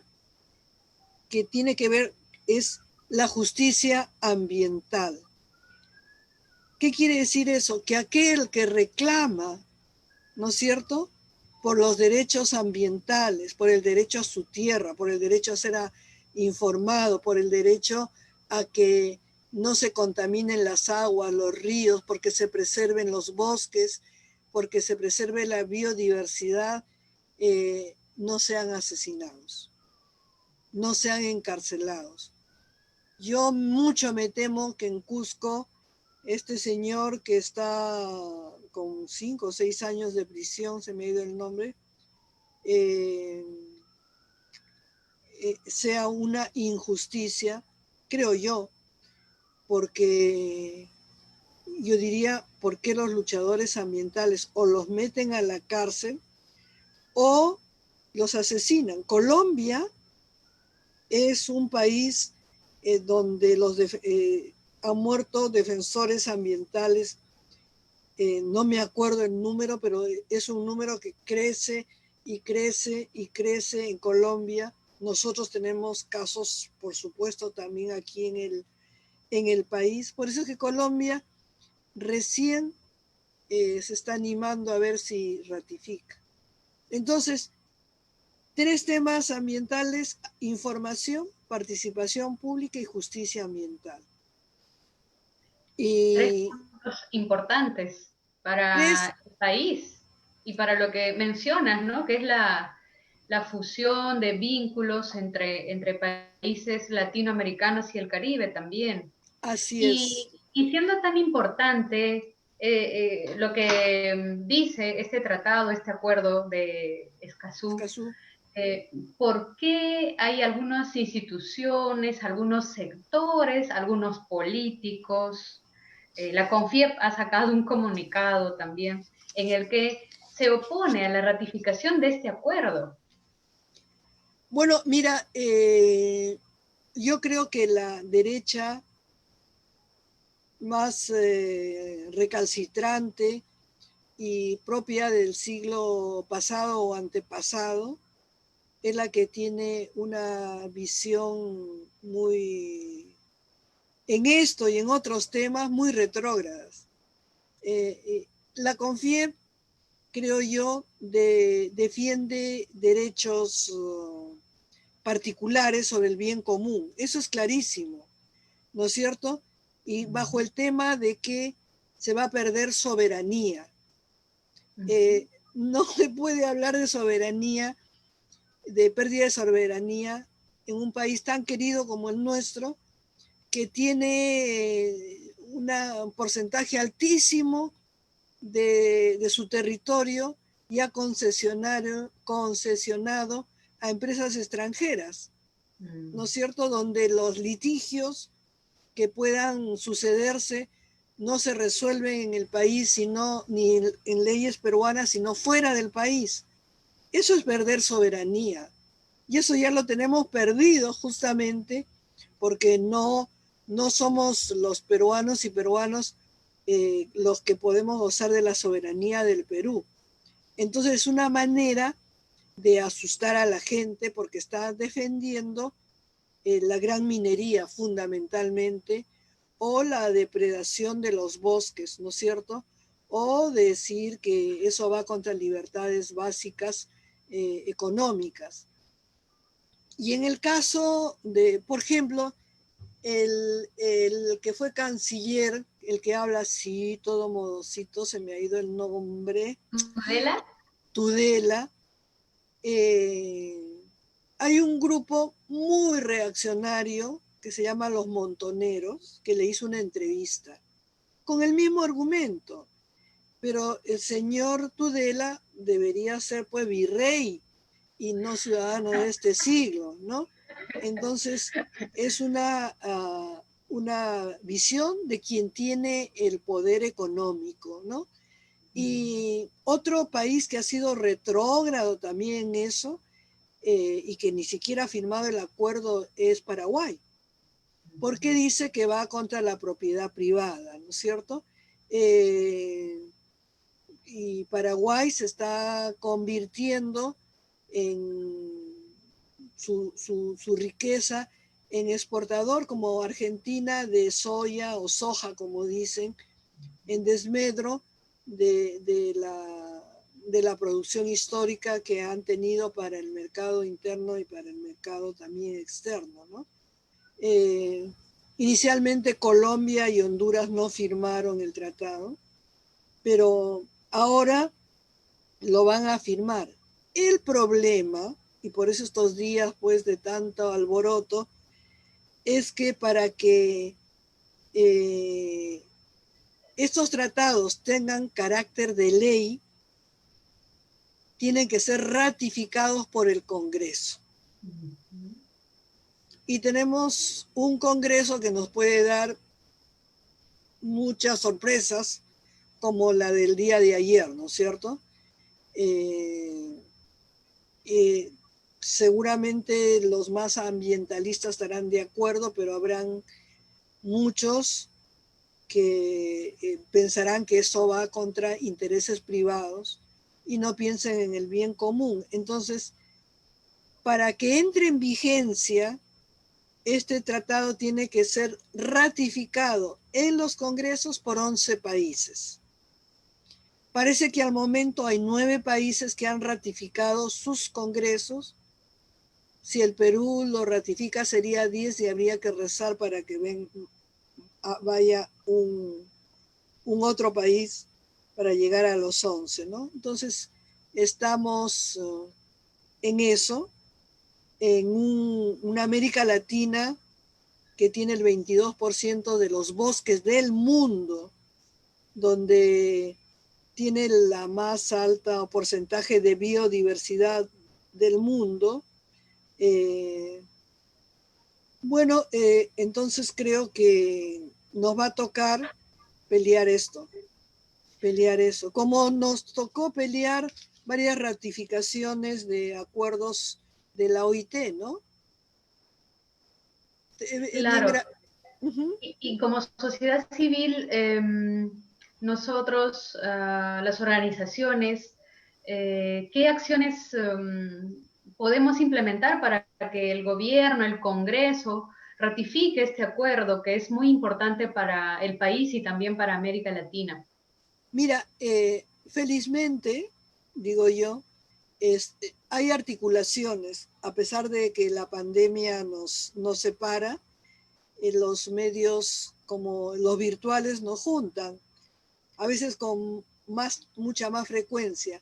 que tiene que ver es la justicia ambiental. ¿Qué quiere decir eso? Que aquel que reclama, ¿no es cierto?, por los derechos ambientales, por el derecho a su tierra, por el derecho a ser informado, por el derecho a que no se contaminen las aguas, los ríos, porque se preserven los bosques, porque se preserve la biodiversidad, no sean asesinados, no sean encarcelados. Yo mucho me temo que en Cusco este señor que está con 5 o 6 años de prisión, se me ha ido el nombre, sea una injusticia, creo yo, porque yo diría, ¿por qué los luchadores ambientales o los meten a la cárcel o los asesinan? Colombia es un país donde han muerto defensores ambientales. No me acuerdo el número, pero es un número que crece y crece y crece en Colombia. Nosotros tenemos casos, por supuesto, también aquí en el país. Por eso es que Colombia recién se está animando a ver si ratifica. Entonces, 3 temas ambientales: información, participación pública y justicia ambiental. 3 Y puntos importantes para es el país y para lo que mencionas, ¿no? Que es la fusión de vínculos entre países latinoamericanos y el Caribe también. así es. Y siendo tan importante lo que dice este tratado, este acuerdo de Escazú, Escazú. ¿por qué hay algunas instituciones, algunos sectores, algunos políticos? La CONFIEP ha sacado un comunicado también en el que se opone a la ratificación de este acuerdo. Bueno, mira, yo creo que la derecha más recalcitrante y propia del siglo pasado o antepasado es la que tiene una visión muy, en esto y en otros temas, muy retrógradas. La CONFIEP, creo yo, defiende derechos particulares sobre el bien común. Eso es clarísimo, ¿no es cierto? Y bajo el tema de que se va a perder soberanía. No se puede hablar de soberanía, de pérdida de soberanía en un país tan querido como el nuestro, que tiene un porcentaje altísimo de su territorio ya concesionado a empresas extranjeras, ¿no es cierto? Donde los litigios que puedan sucederse no se resuelven en el país, sino ni en leyes peruanas, sino fuera del país. Eso es perder soberanía. Y eso ya lo tenemos perdido justamente porque no somos los peruanos y peruanos los que podemos gozar de la soberanía del Perú. Entonces es una manera de asustar a la gente porque está defendiendo la gran minería fundamentalmente, o la depredación de los bosques, ¿no es cierto? O decir que eso va contra libertades básicas económicas. Y en el caso de, por ejemplo, el que fue canciller, el que habla así, todo modosito, se me ha ido el nombre, ¿Tudela? Tudela. Hay un grupo muy reaccionario que se llama Los Montoneros, que le hizo una entrevista con el mismo argumento, pero el señor Tudela debería ser pues virrey y no ciudadano de este siglo, ¿no? Entonces es una visión de quien tiene el poder económico, ¿no? Y otro país que ha sido retrógrado también en eso, y que ni siquiera ha firmado el acuerdo, es Paraguay, porque dice que va contra la propiedad privada, ¿no es cierto? Eh, y Paraguay se está convirtiendo en su riqueza en exportador, como Argentina, de soya o soja, como dicen, en desmedro de la producción histórica que han tenido para el mercado interno y para el mercado también externo, ¿no? Eh, Inicialmente Colombia y Honduras no firmaron el tratado, pero ahora lo van a firmar. El problema, y por eso estos días pues de tanto alboroto, es que para que eh, estos tratados tengan carácter de ley, tienen que ser ratificados por el Congreso. Y tenemos un Congreso que nos puede dar muchas sorpresas, como la del día de ayer, ¿no es cierto? Eh, eh, Seguramente los más ambientalistas estarán de acuerdo, pero habrán muchos que pensarán que eso va contra intereses privados y no piensen en el bien común. Entonces, para que entre en vigencia, este tratado tiene que ser ratificado en los congresos por 11 países. Parece que al momento hay 9 países que han ratificado sus congresos. Si el Perú lo ratifica sería 10 y habría que rezar para que vaya un otro país para llegar a los 11, ¿no? Entonces, estamos en eso, en una América Latina que tiene el 22% de los bosques del mundo, donde tiene la más alta porcentaje de biodiversidad del mundo. Eh, bueno, entonces creo que nos va a tocar pelear esto, pelear eso. Como nos tocó pelear varias ratificaciones de acuerdos de la OIT, ¿no? Es bien Claro. uh -huh. Y como sociedad civil, nosotros, las organizaciones, ¿qué acciones podemos implementar para que el gobierno, el Congreso, ratifique este acuerdo que es muy importante para el país y también para América Latina? Mira, felizmente, digo yo, hay articulaciones, a pesar de que la pandemia nos separa, los medios como los virtuales nos juntan, a veces con mucha más frecuencia.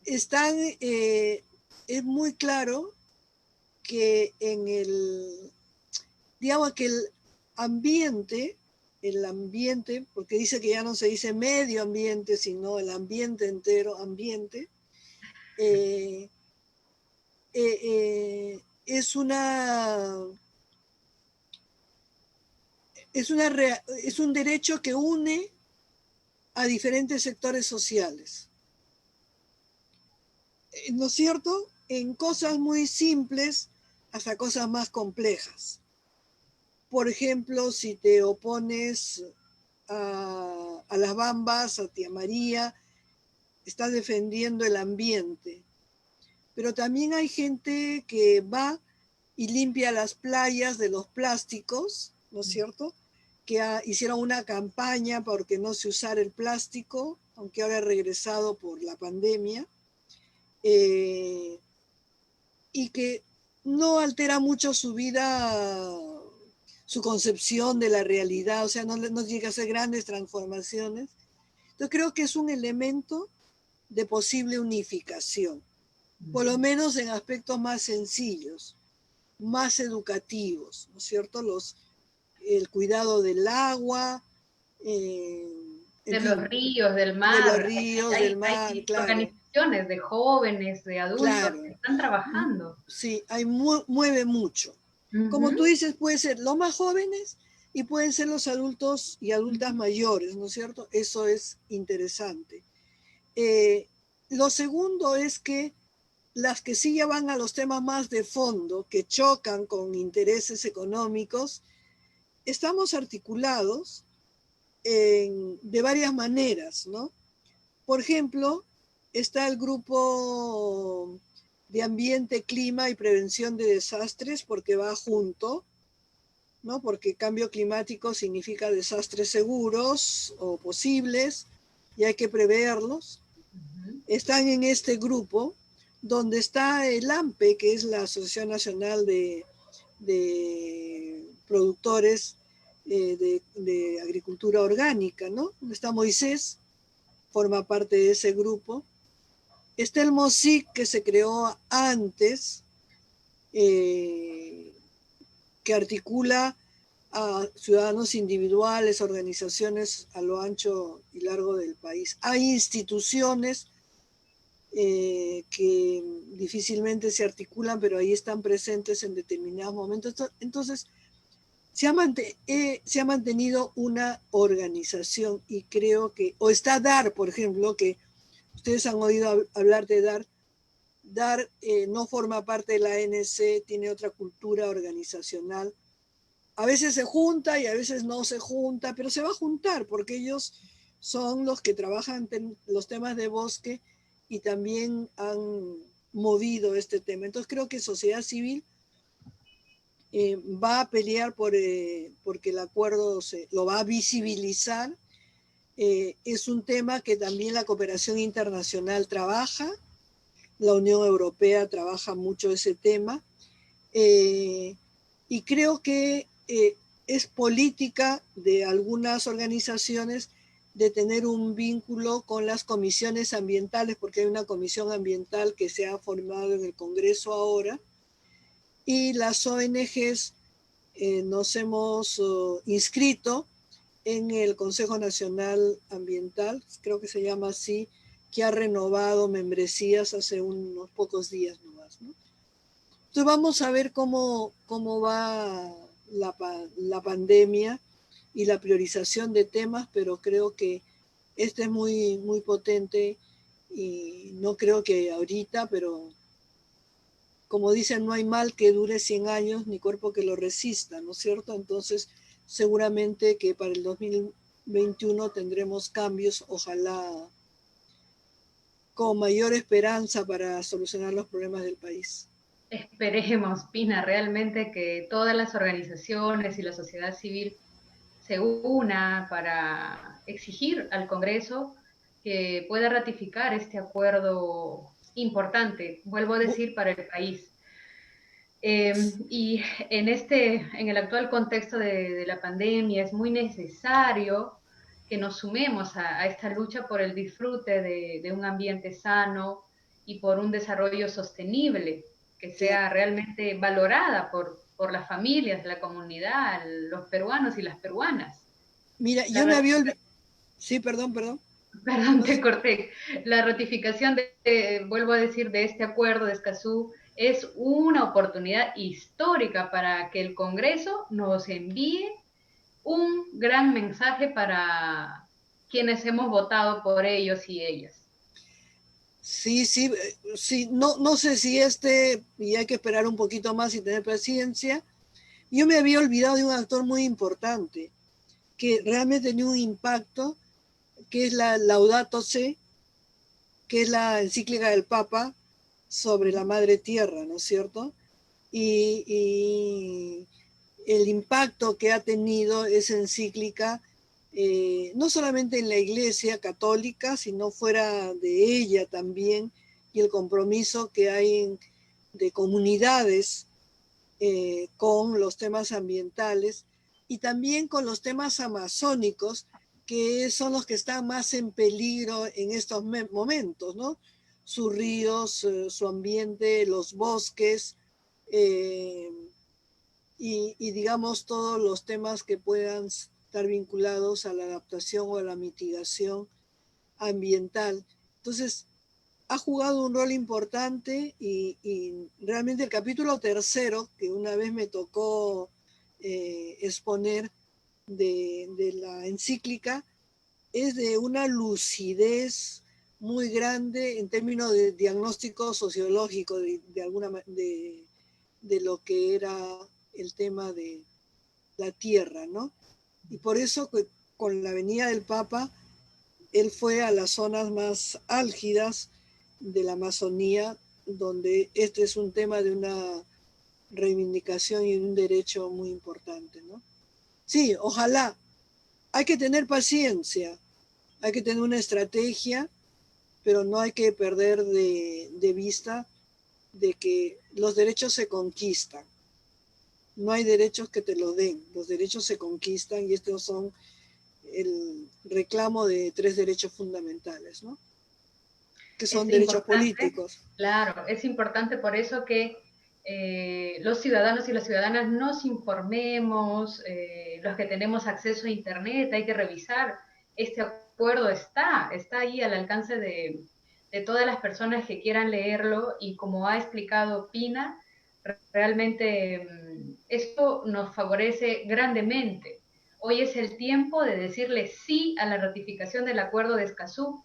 Están, es muy claro que digamos que el ambiente, porque dice que ya no se dice medio ambiente, sino el ambiente entero, ambiente, eh, es es un derecho que une a diferentes sectores sociales. ¿No es cierto? En cosas muy simples hasta cosas más complejas. Por ejemplo, si te opones a las bambas, a tía María, estás defendiendo el ambiente. Pero también hay gente que va y limpia las playas de los plásticos, ¿no es cierto? Que hicieron una campaña porque no se usara el plástico, aunque ahora ha regresado por la pandemia, y que no altera mucho su vida su concepción de la realidad, o sea, no llega a hacer grandes transformaciones. Yo creo que es un elemento de posible unificación, por lo menos en aspectos más sencillos, más educativos, ¿no es cierto? El cuidado del agua, en De los fin, ríos, del de los mar. ríos, del mar, Hay claro, organizaciones de jóvenes, de adultos claro. que están trabajando. Sí, mueve mucho. Como tú Ujú, dices, puede ser los más jóvenes y pueden ser los adultos y adultas ujú. mayores, ¿no es cierto? Eso es interesante. Eh, lo segundo es que las que sí ya van a los temas más de fondo, que chocan con intereses económicos, estamos articulados de varias maneras, ¿no? Por ejemplo, está el grupo de ambiente, clima y prevención de desastres, porque va junto, ¿no? Porque cambio climático significa desastres seguros o posibles y hay que preverlos. Ujú. Están en este grupo donde está el AMPE, que es la Asociación Nacional de Productores de Agricultura Orgánica, ¿no? Está Moisés, forma parte de ese grupo. Está el MOSIC, que se creó antes, eh, que articula a ciudadanos individuales, organizaciones a lo ancho y largo del país. Hay instituciones que difícilmente se articulan, pero ahí están presentes en determinados momentos. Entonces, se ha mantenido una organización y creo que, o está DAR, por ejemplo, que ustedes han oído hablar de DAR. DAR no forma parte de la ANC, tiene otra cultura organizacional. A veces se junta y a veces no se junta, pero se va a juntar porque ellos son los que trabajan los temas de bosque y también han movido este tema. Entonces creo que sociedad civil va a pelear porque el acuerdo lo va a visibilizar. Es un tema que también la cooperación internacional trabaja, la Unión Europea trabaja mucho ese tema, y creo que es política de algunas organizaciones de tener un vínculo con las comisiones ambientales, porque hay una comisión ambiental que se ha formado en el Congreso ahora, y las ONGs nos hemos inscrito en el Consejo Nacional Ambiental, creo que se llama así, que ha renovado membresías hace unos pocos días nomás, ¿no? Entonces vamos a ver cómo va la pandemia y la priorización de temas, pero creo que este es muy, muy potente y no creo que ahorita, pero como dicen, no hay mal que dure 100 años ni cuerpo que lo resista, ¿no es cierto? Entonces, seguramente que para el 2021 tendremos cambios, ojalá con mayor esperanza para solucionar los problemas del país. Esperemos, Pina, realmente que todas las organizaciones y la sociedad civil se una para exigir al Congreso que pueda ratificar este acuerdo importante, vuelvo a decir, para el país. Y en el actual contexto de la pandemia es muy necesario que nos sumemos a esta lucha por el disfrute de un ambiente sano y por un desarrollo sostenible que Claro. sea realmente valorada por las familias, la comunidad, los peruanos y las peruanas. Mira, La yo me había ratificación, olvidado. Sí, perdón, perdón. perdón, No, te corté. La ratificación vuelvo a decir, de este acuerdo de Escazú es una oportunidad histórica para que el Congreso nos envíe un gran mensaje para quienes hemos votado por ellos y ellas. sí, sí, sí, no sé si y hay que esperar un poquito más y tener paciencia. Yo me había olvidado de un actor muy importante, que realmente tenía un impacto, que es la Laudato Si, que es la encíclica del Papa sobre la Madre Tierra, ¿no es cierto? Y el impacto que ha tenido esa encíclica, no solamente en la Iglesia católica, sino fuera de ella también, y el compromiso que hay de comunidades con los temas ambientales. y también con los temas amazónicos, que son los que están más en peligro en estos momentos, ¿no? Sus ríos, su ambiente, los bosques, eh, y digamos todos los temas que puedan estar vinculados a la adaptación o a la mitigación ambiental. Entonces, ha jugado un rol importante y realmente el capítulo tercero, que una vez me tocó exponer de la encíclica, es de una lucidez muy grande en términos de diagnóstico sociológico de lo que era el tema de la tierra, ¿no? Y por eso con la venida del Papa, él fue a las zonas más álgidas de la Amazonía, donde este es un tema de una reivindicación y un derecho muy importante, ¿no? Sí, ojalá. Hay que tener paciencia, hay que tener una estrategia, pero no hay que perder de vista de que los derechos se conquistan. No hay derechos que te los den, los derechos se conquistan y estos son el reclamo de 3 derechos fundamentales, ¿no? Que Es son derechos importante, políticos. claro, es importante por eso que los ciudadanos y las ciudadanas nos informemos, los que tenemos acceso a Internet, hay que revisar. Este acuerdo está ahí al alcance de todas las personas que quieran leerlo y como ha explicado Pina, realmente esto nos favorece grandemente. Hoy es el tiempo de decirle sí a la ratificación del acuerdo de Escazú.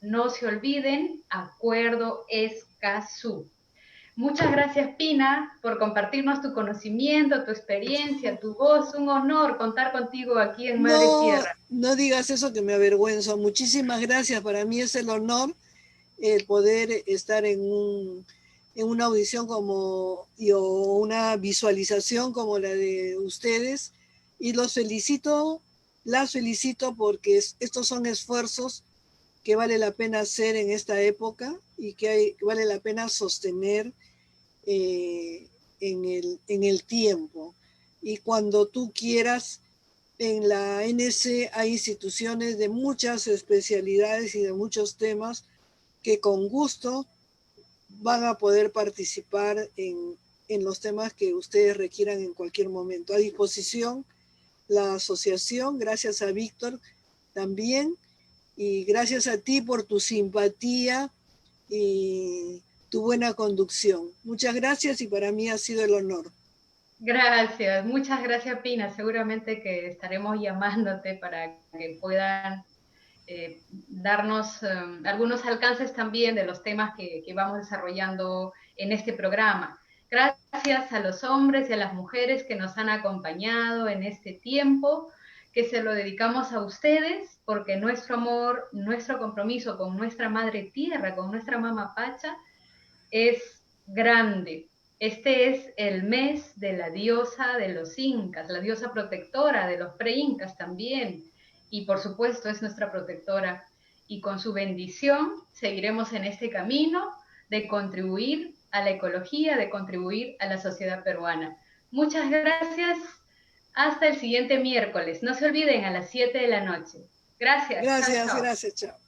No se olviden, Acuerdo Escazú. Muchas gracias, Pina, por compartirnos tu conocimiento, tu experiencia, tu voz. Un honor contar contigo aquí en Madre No, Tierra. no digas eso que me avergüenzo. Muchísimas gracias. Para mí es el honor el poder estar en una audición como, o una visualización como la de ustedes. Y los felicito, las felicito porque estos son esfuerzos que vale la pena hacer en esta época y que vale la pena sostener eh, en el tiempo. Y cuando tú quieras, en la NC hay instituciones de muchas especialidades y de muchos temas que con gusto van a poder participar en los temas que ustedes requieran en cualquier momento. A disposición la asociación, gracias a Víctor también, y gracias a ti por tu simpatía y tu buena conducción. Muchas gracias y para mí ha sido el honor. Gracias, muchas gracias, Pina. Seguramente que estaremos llamándote para que puedan darnos algunos alcances también de los temas que vamos desarrollando en este programa. Gracias a los hombres y a las mujeres que nos han acompañado en este tiempo, que se lo dedicamos a ustedes, porque nuestro amor, nuestro compromiso con nuestra madre tierra, con nuestra mamá Pacha, es grande. Este es el mes de la diosa de los incas, la diosa protectora de los pre-incas también, y por supuesto es nuestra protectora. Y con su bendición seguiremos en este camino de contribuir a la ecología, de contribuir a la sociedad peruana. Muchas gracias. Hasta el siguiente miércoles. No se olviden a las 7 de la noche. Gracias. Chao, Gracias, chao. gracias, chao.